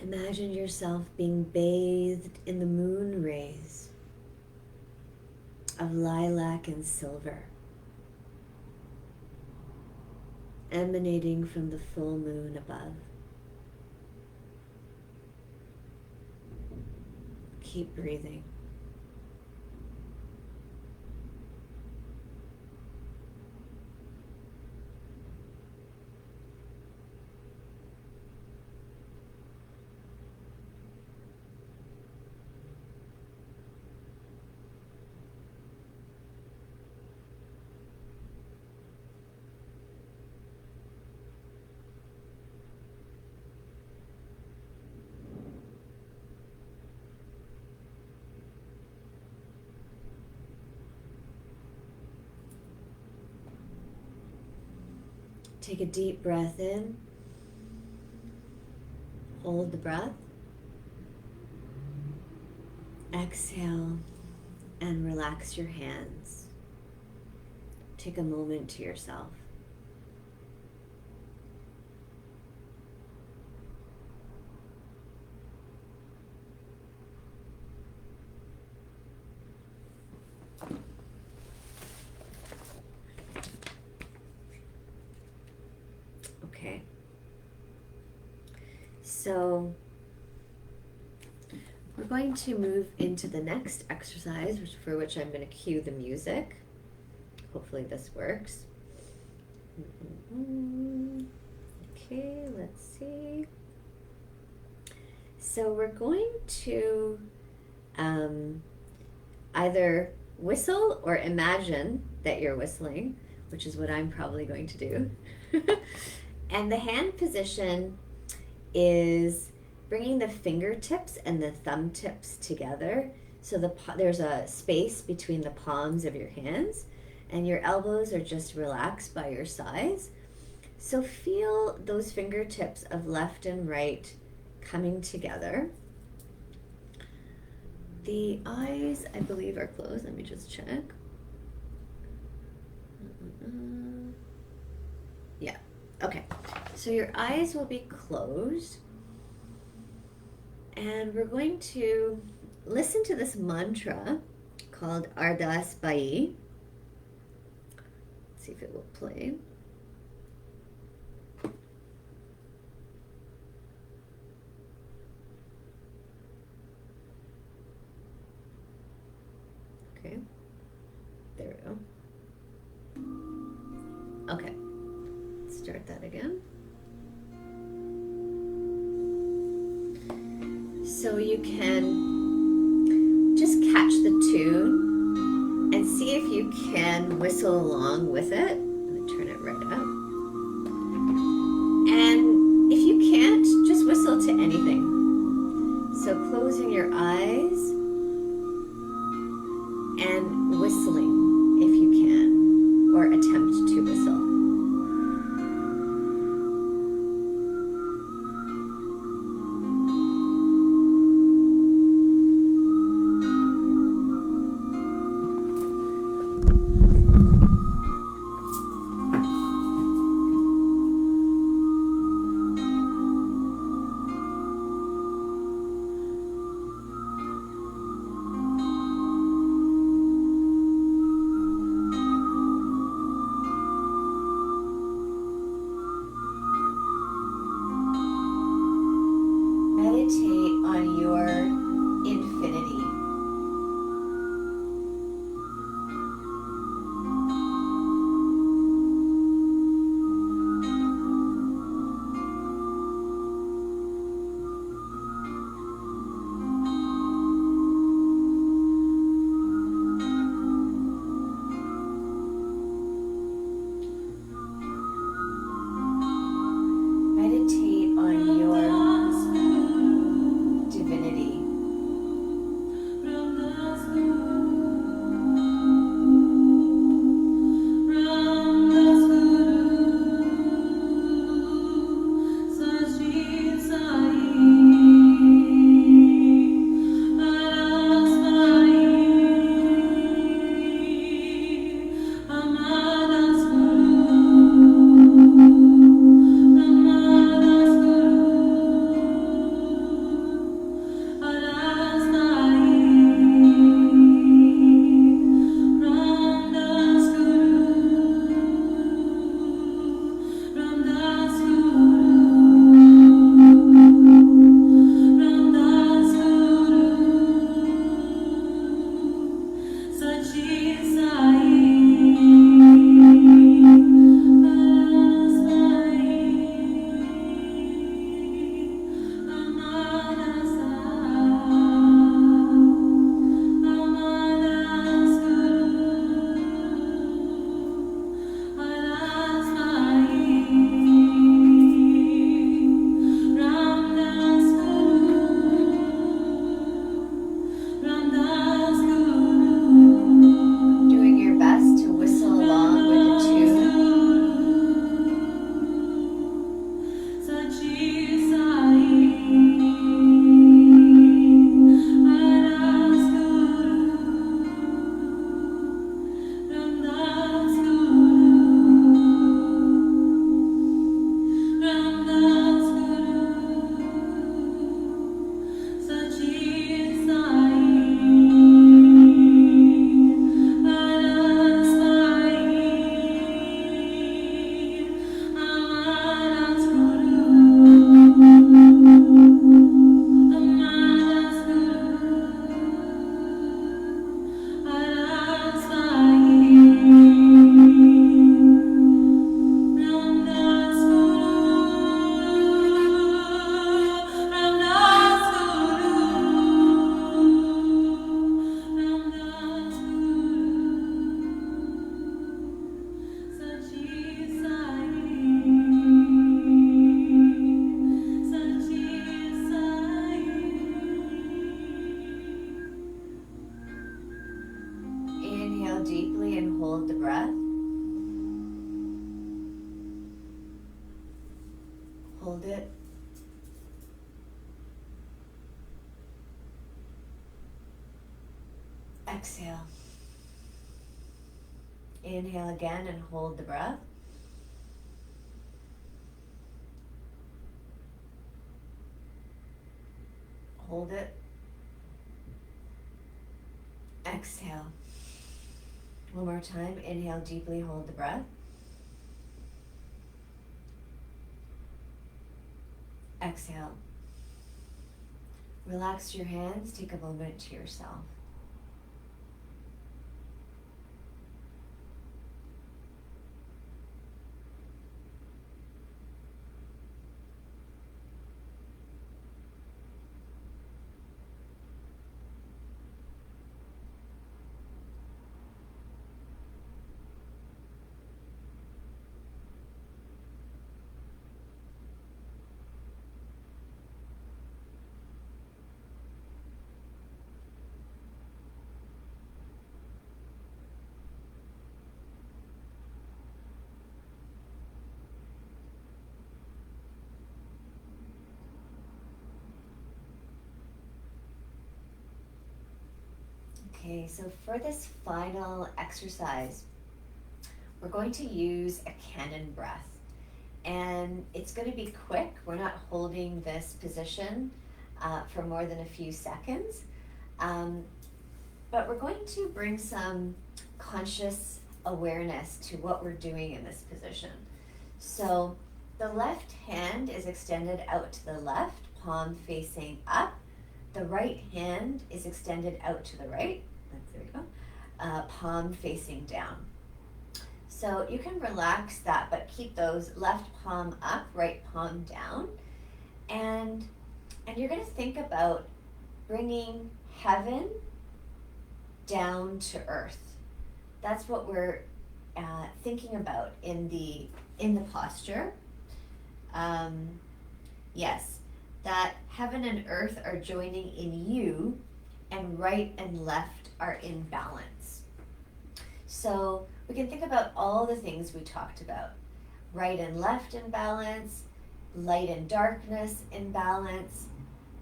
S1: Imagine yourself being bathed in the moon rays of lilac and silver, emanating from the full moon above. Keep breathing. Take a deep breath in. Hold the breath. Exhale and relax your hands. Take a moment to yourself. Okay. So we're going to move into the next exercise, for which I'm going to cue the music. Hopefully this works. Okay, let's see. So we're going to either whistle or imagine that you're whistling, which is what I'm probably going to do. And the hand position is bringing the fingertips and the thumb tips together. So there's a space between the palms of your hands, and your elbows are just relaxed by your sides. So feel those fingertips of left and right coming together. The eyes, I believe, are closed. Let me just check. Yeah. Okay. So your eyes will be closed. And we're going to listen to this mantra called Ardas Bai. Let's see if it will play. Okay. There we go. Okay. Let's start that again. So you can just catch the tune and see if you can whistle along with it. I'm going to turn it right up. And if you can't, just whistle to anything. So closing your eyes and whistling if you can, or attempt to whistle. Meditate on your infinity. Meditate on your divinity. Doing your best to whistle along with the tune. Inhale deeply and hold the breath. Hold it. Exhale. Inhale again and hold the breath. Hold it. Exhale. One more time. Inhale deeply, hold the breath. Exhale. Relax your hands. Take a moment to yourself. Okay, so for this final exercise, we're going to use a cannon breath. And it's going to be quick. We're not holding this position for more than a few seconds. But we're going to bring some conscious awareness to what we're doing in this position. So the left hand is extended out to the left, palm facing up. The right hand is extended out to the right. There we go. Palm facing down. So you can relax that, but keep those left palm up, right palm down. And you're going to think about bringing heaven down to earth. That's what we're thinking about in the posture. Yes, that heaven and earth are joining in you, and right and left are in balance. So we can think about all the things we talked about. Right and left in balance, light and darkness in balance,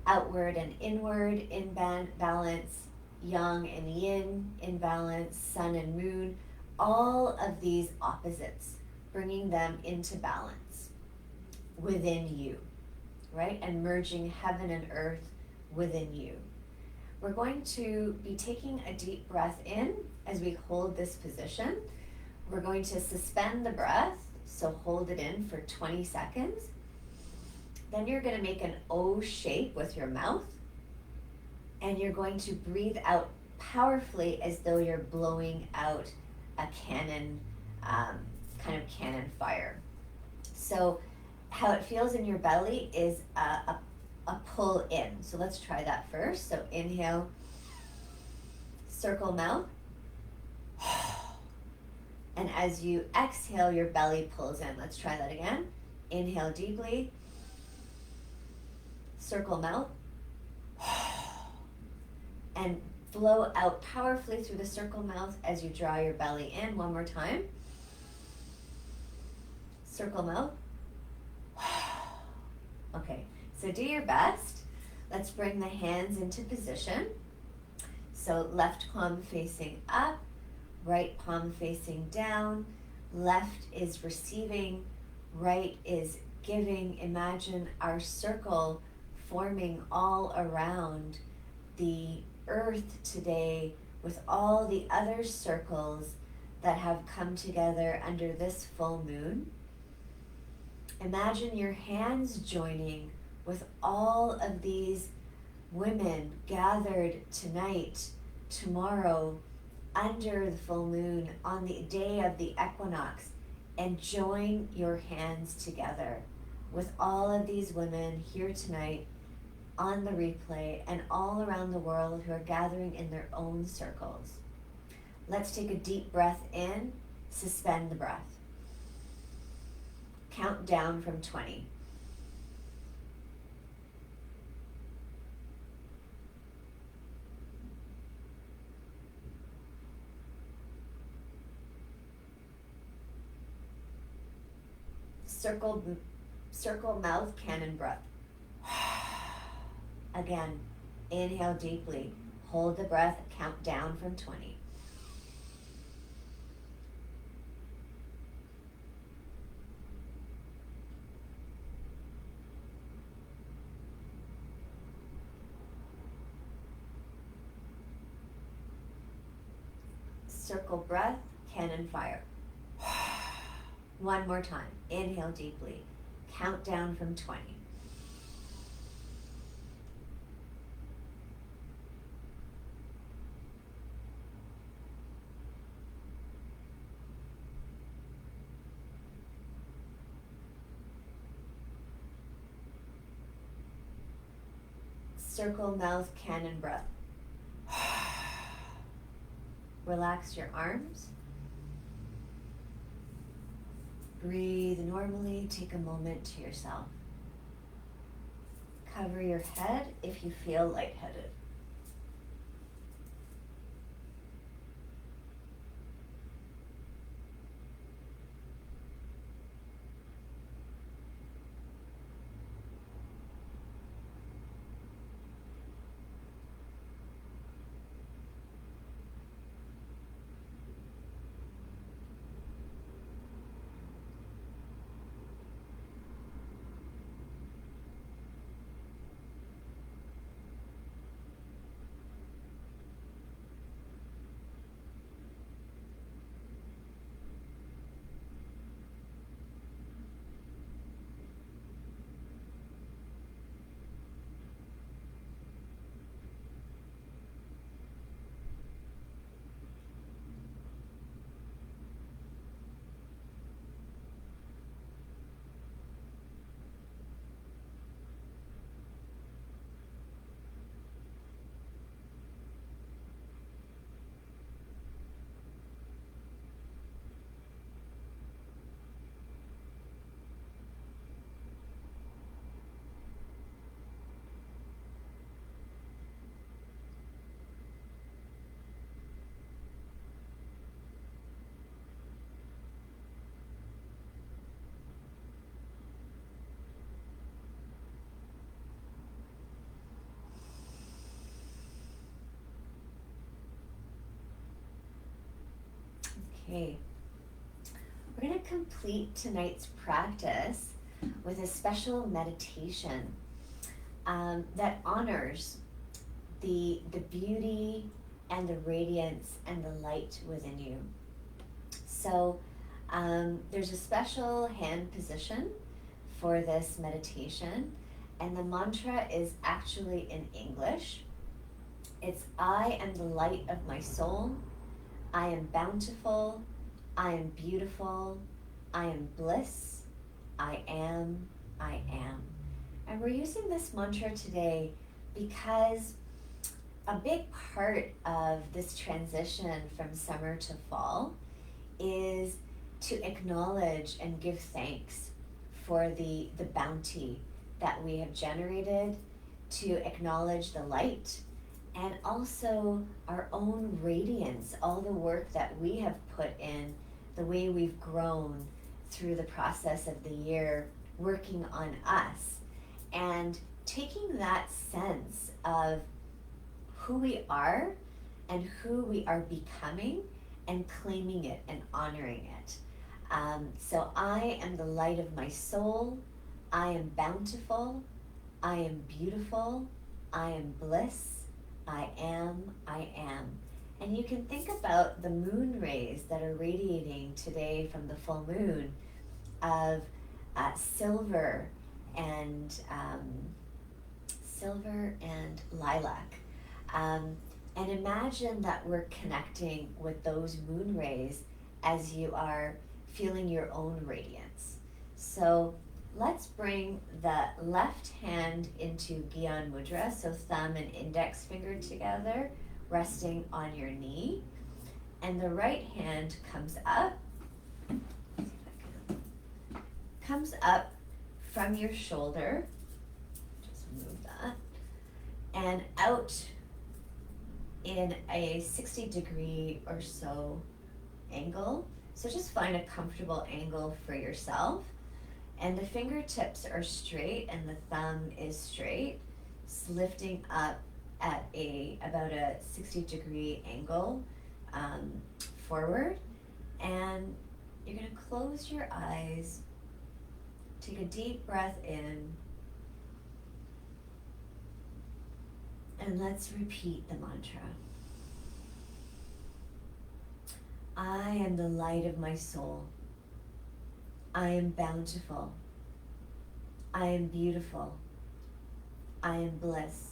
S1: outward and inward in balance, yang and yin in balance, sun and moon, all of these opposites, bringing them into balance within you, right? And merging heaven and earth within you. We're going to be taking a deep breath in as we hold this position. We're going to suspend the breath, so hold it in for 20 seconds. Then you're going to make an O shape with your mouth, and you're going to breathe out powerfully as though you're blowing out a cannon, kind of cannon fire. So how it feels in your belly is a pull in. So let's try that first. So inhale, circle mouth. And as you exhale, your belly pulls in. Let's try that again. Inhale deeply, circle mouth, and blow out powerfully through the circle mouth as you draw your belly in. One more time. Circle mouth. Okay, so do your best. Let's bring the hands into position. So left palm facing up, right palm facing down. Left is receiving, right is giving. Imagine our circle forming all around the earth today with all the other circles that have come together under this full moon. Imagine your hands joining with all of these women gathered tonight, tomorrow, under the full moon, on the day of the equinox, and join your hands together with all of these women here tonight on the replay and all around the world who are gathering in their own circles. Let's take a deep breath in, suspend the breath. Count down from 20. Circle mouth, cannon breath. Again, inhale deeply. Hold the breath, count down from 20. Circle breath, cannon fire. One more time. Inhale deeply. Count down from 20. Circle mouth, cannon breath. Relax your arms. Breathe normally. Take a moment to yourself. Cover your head if you feel lightheaded. Okay, we're going to complete tonight's practice with a special meditation that honors the beauty and the radiance and the light within you. So there's a special hand position for this meditation, and the mantra is actually in English. It's I am the light of my soul. I am bountiful. I am beautiful. I am bliss. I am. I am. And we're using this mantra today because a big part of this transition from summer to fall is to acknowledge and give thanks for the bounty that we have generated, to acknowledge the light, and also our own radiance, all the work that we have put in, the way we've grown through the process of the year, working on us, and taking that sense of who we are and who we are becoming and claiming it and honoring it. So I am the light of my soul. I am bountiful. I am beautiful. I am bliss. I am. I am. And you can think about the moon rays that are radiating today from the full moon of silver and lilac. And imagine that we're connecting with those moon rays as you are feeling your own radiance. So let's bring the left hand into Gyan Mudra, so thumb and index finger together, resting on your knee. And the right hand comes up, from your shoulder, just move that, and out in a 60-degree or so angle. So just find a comfortable angle for yourself. And the fingertips are straight and the thumb is straight, lifting up at about a 60-degree angle forward. And you're going to close your eyes, take a deep breath in, and let's repeat the mantra. I am the light of my soul. I am bountiful. I am beautiful. I am bliss.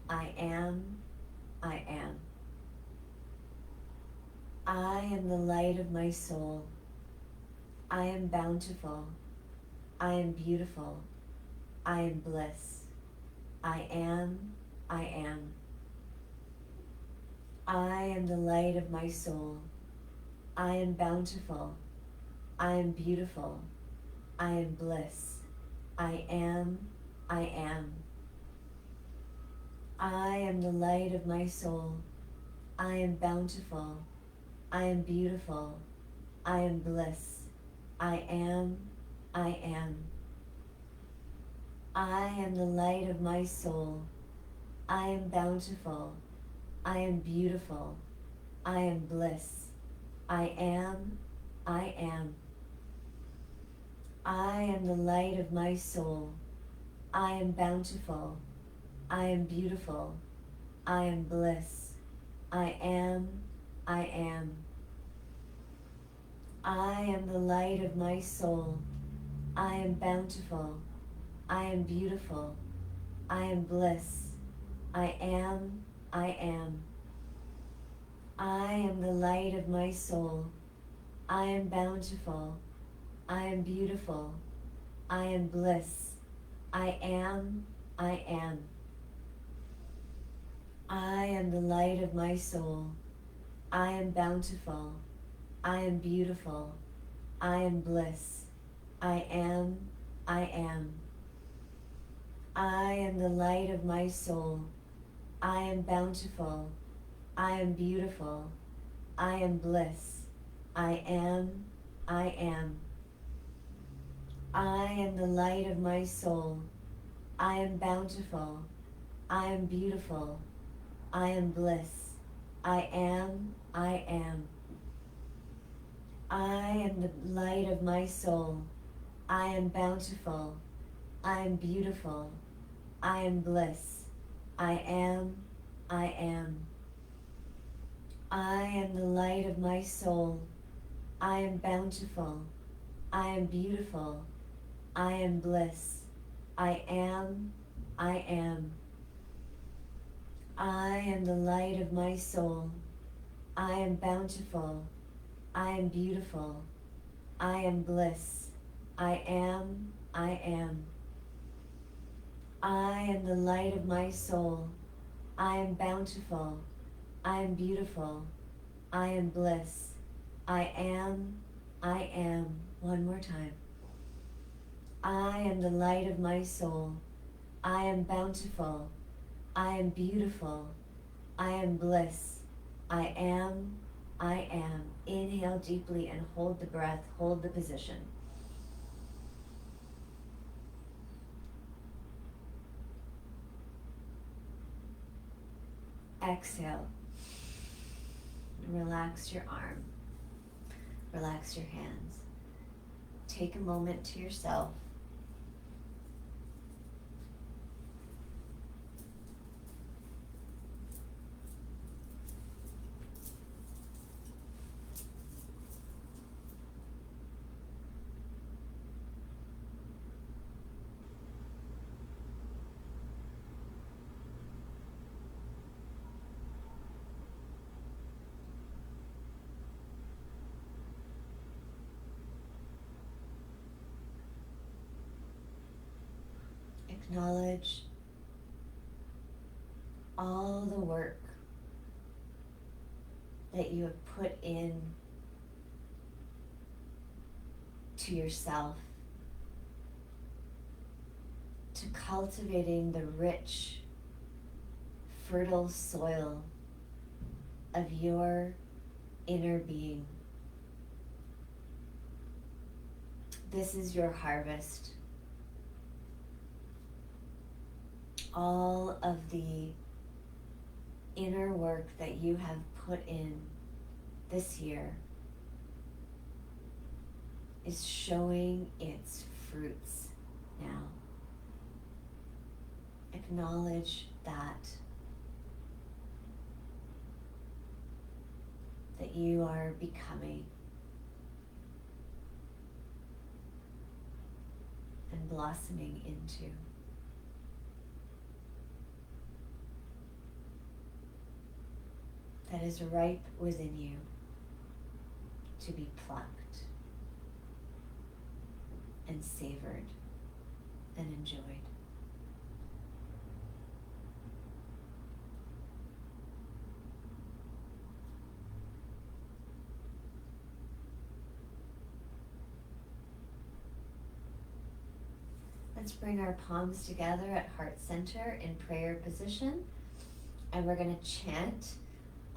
S1: I am. I am. I am the light of my soul. I am bountiful. I am beautiful. I am bliss. I am. I am. I am the light of my soul. I am bountiful. I am beautiful. I am bliss. I am. I am. I am the light of my soul. I am bountiful. I am beautiful. I am bliss. I am. I am. I am the light of my soul. I am bountiful. I am beautiful. I am bliss. I am. I am. I am the light of my soul. I am bountiful. I am beautiful. I am bliss. I am. I am. I am the light of my soul. I am bountiful. I am beautiful. I am bliss. I am. I am. I am the light of my soul. I am bountiful. I am beautiful. I am bliss. I am. I am. I am the light of my soul. I am bountiful. I am beautiful. I am bliss. I am. I am. I am the light of my soul. I am bountiful. I am beautiful. I am bliss. I am. I am. I am the light of my soul. I am bountiful. I am beautiful. I am bliss. I am. I am. I am the light of my soul. I am bountiful. I am beautiful. I am bliss. I am. I am. I am the light of my soul. I am bountiful. I am beautiful. I am bliss. I am. I am. I am the light of my soul. I am bountiful. I am beautiful. I am bliss. I am. I am. I am the light of my soul. I am bountiful. I am beautiful. I am bliss. I am. I am. One more time. I am the light of my soul. I am bountiful. I am beautiful. I am bliss. I am. I am. Inhale deeply and hold the breath. Hold the position. Exhale. Relax your arm. Relax your hands. Take a moment to yourself. Acknowledge all the work that you have put in to yourself, to cultivating the rich, fertile soil of your inner being. This is your harvest. All of the inner work that you have put in this year is showing its fruits now. Acknowledge that you are becoming and blossoming into. That is ripe within you to be plucked and savored and enjoyed. Let's bring our palms together at heart center in prayer position, and we're going to chant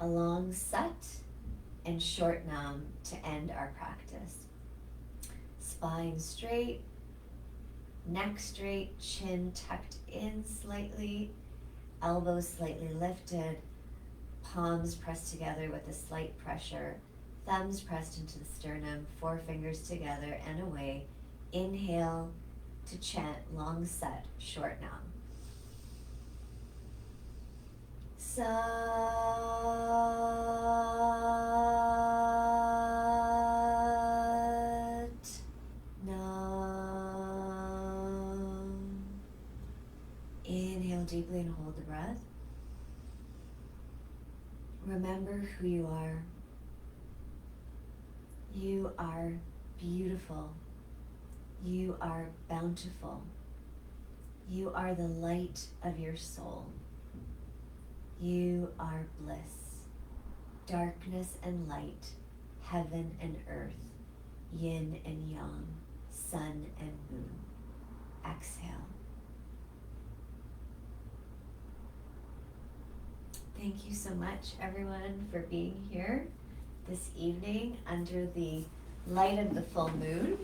S1: a long sat and short nam to end our practice. Spine straight, neck straight, chin tucked in slightly, elbows slightly lifted, palms pressed together with a slight pressure, thumbs pressed into the sternum, forefingers together and away. Inhale to chant long sat, short nam. Sat nam. Inhale deeply and hold the breath. Remember who you are. You are beautiful. You are bountiful. You are the light of your soul. You are bliss, darkness and light, heaven and earth, yin and yang, sun and moon. Exhale. Thank you so much, everyone, for being here this evening under the light of the full moon.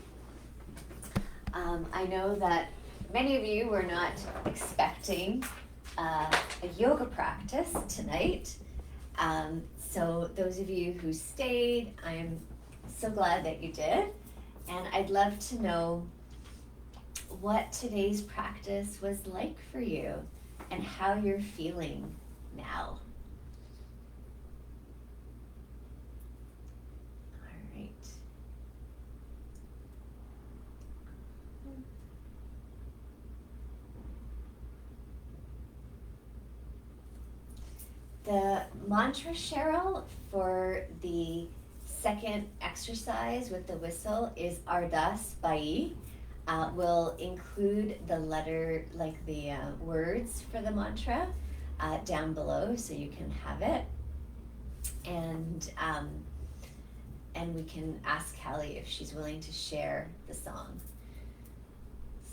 S1: I know that many of you were not expecting a yoga practice tonight. So those of you who stayed, I am So glad that you did. And I'd love to know what today's practice was like for you and how you're feeling now. All right. The mantra, Cheryl, for the second exercise with the whistle is Ardas Bai. We'll include the letter, like the words for the mantra down below so you can have it. And we can ask Callie if she's willing to share the song.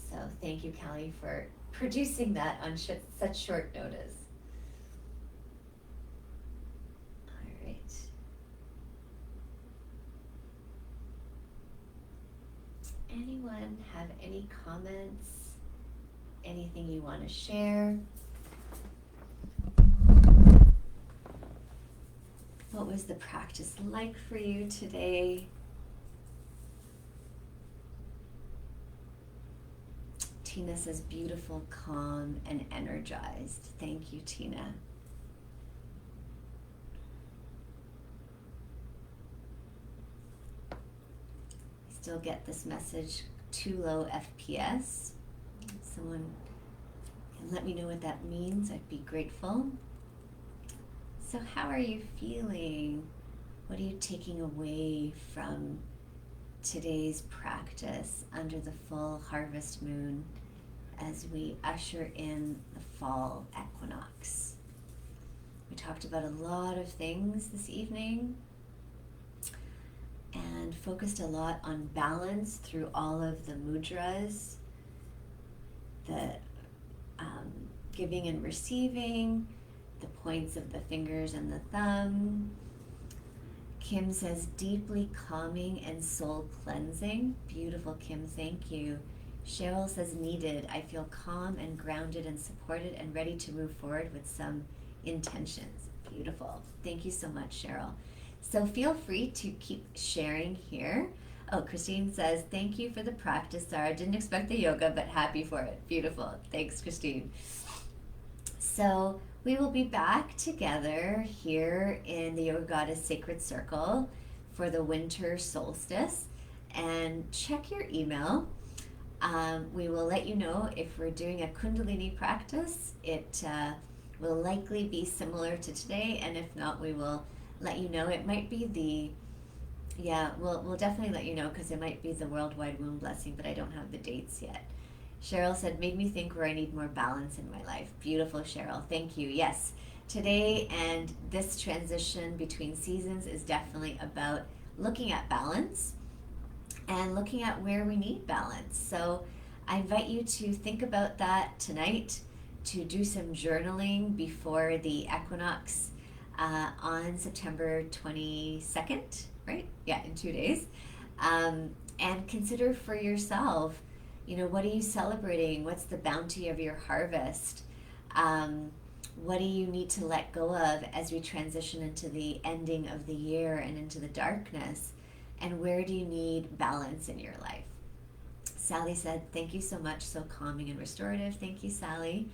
S1: So thank you, Callie, for producing that on such short notice. All right. Anyone have any comments? Anything you want to share? What was the practice like for you today? Tina says, beautiful, calm, and energized. Thank you, Tina. Still get this message, too low FPS. Someone can let me know what that means. I'd be grateful. So how are you feeling? What are you taking away from today's practice under the full harvest moon as we usher in the fall equinox? We talked about a lot of things this evening and focused a lot on balance through all of the mudras, the giving and receiving, the points of the fingers and the thumb. Kim says, deeply calming and soul cleansing. Beautiful, Kim, thank you. Cheryl says, needed. I feel calm and grounded and supported and ready to move forward with some intentions. Beautiful. Thank you so much, Cheryl. So feel free to keep sharing here. Oh, Christine says, thank you for the practice, Sarah. Didn't expect the yoga, but happy for it. Beautiful. Thanks, Christine. So we will be back together here in the Yoga Goddess Sacred Circle for the winter solstice. And check your email. We will let you know if we're doing a Kundalini practice. It will likely be similar to today, and if not, we will let you know. It might be we'll definitely let you know, because it might be the Worldwide Womb Blessing, but I don't have the dates yet. Cheryl said, made me think where I need more balance in my life. Beautiful, Cheryl. Thank you. Yes, today and this transition between seasons is definitely about looking at balance and looking at where we need balance. So I invite you to think about that tonight, to do some journaling before the equinox on September 22nd, right? Yeah, in 2 days. And consider for yourself, what are you celebrating? What's the bounty of your harvest? What do you need to let go of as we transition into the ending of the year and into the darkness? And where do you need balance in your life? Sally said, thank you so much. So calming and restorative. Thank you, Sally.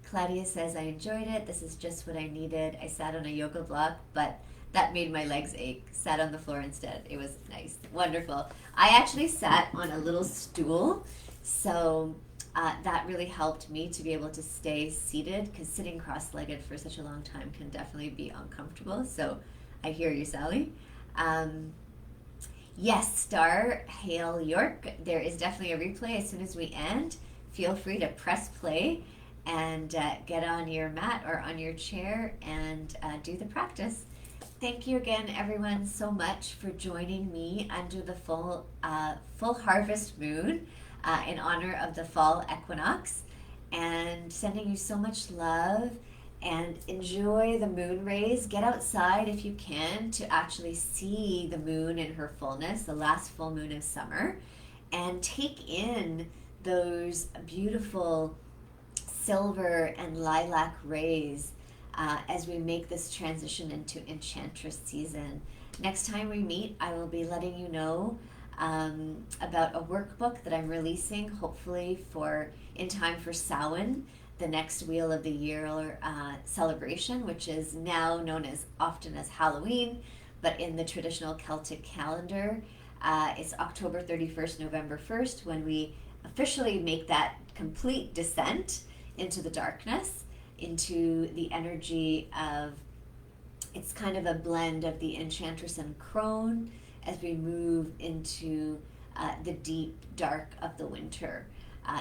S1: Claudia says, I enjoyed it. This is just what I needed. I sat on a yoga block, but that made my legs ache. Sat on the floor instead. It was nice. Wonderful. I actually sat on a little stool, so that really helped me to be able to stay seated, because sitting cross-legged for such a long time can definitely be uncomfortable. So I hear you, Sally. Yes, Star Hale York, there is definitely a replay as soon as we end. Feel free to press play and get on your mat or on your chair and do the practice. Thank you again, everyone, so much for joining me under the full harvest moon in honor of the fall equinox, and sending you so much love. And enjoy the moon rays. Get outside if you can to actually see the moon in her fullness, the last full moon of summer, and take in those beautiful silver and lilac rays as we make this transition into Enchantress season. Next time we meet, I will be letting you know about a workbook that I'm releasing, hopefully in time for Samhain, the next Wheel of the Year celebration, which is now known as often as Halloween, but in the traditional Celtic calendar, it's October 31st, November 1st, when we officially make that complete descent into the darkness, into the energy of, it's kind of a blend of the Enchantress and Crone as we move into the deep dark of the winter.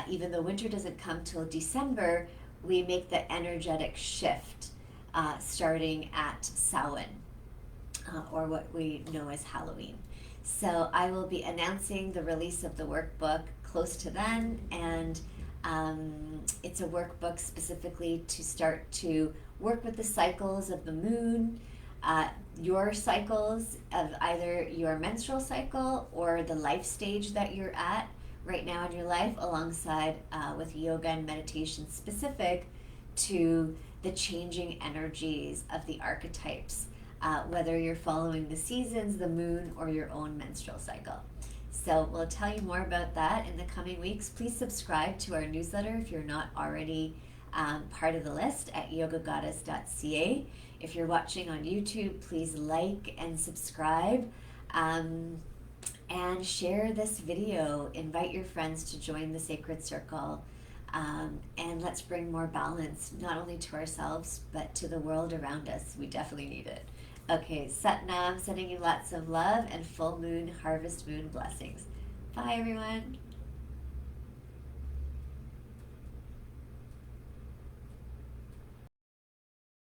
S1: Even though winter doesn't come till December, we make the energetic shift starting at Samhain, or what we know as Halloween. So I will be announcing the release of the workbook close to then, and it's a workbook specifically to start to work with the cycles of the moon, your cycles of either your menstrual cycle or the life stage that you're at right now in your life, alongside with yoga and meditation specific to the changing energies of the archetypes, whether you're following the seasons, the moon, or your own menstrual cycle. So we'll tell you more about that in the coming weeks. Please subscribe to our newsletter if you're not already part of the list at yogagoddess.ca. If you're watching on YouTube, please like and subscribe, and share this video. Invite your friends to join the sacred circle, and let's bring more balance, not only to ourselves, but to the world around us. We definitely need it. Okay, Satnam, sending you lots of love and full moon, harvest moon blessings. Bye, everyone.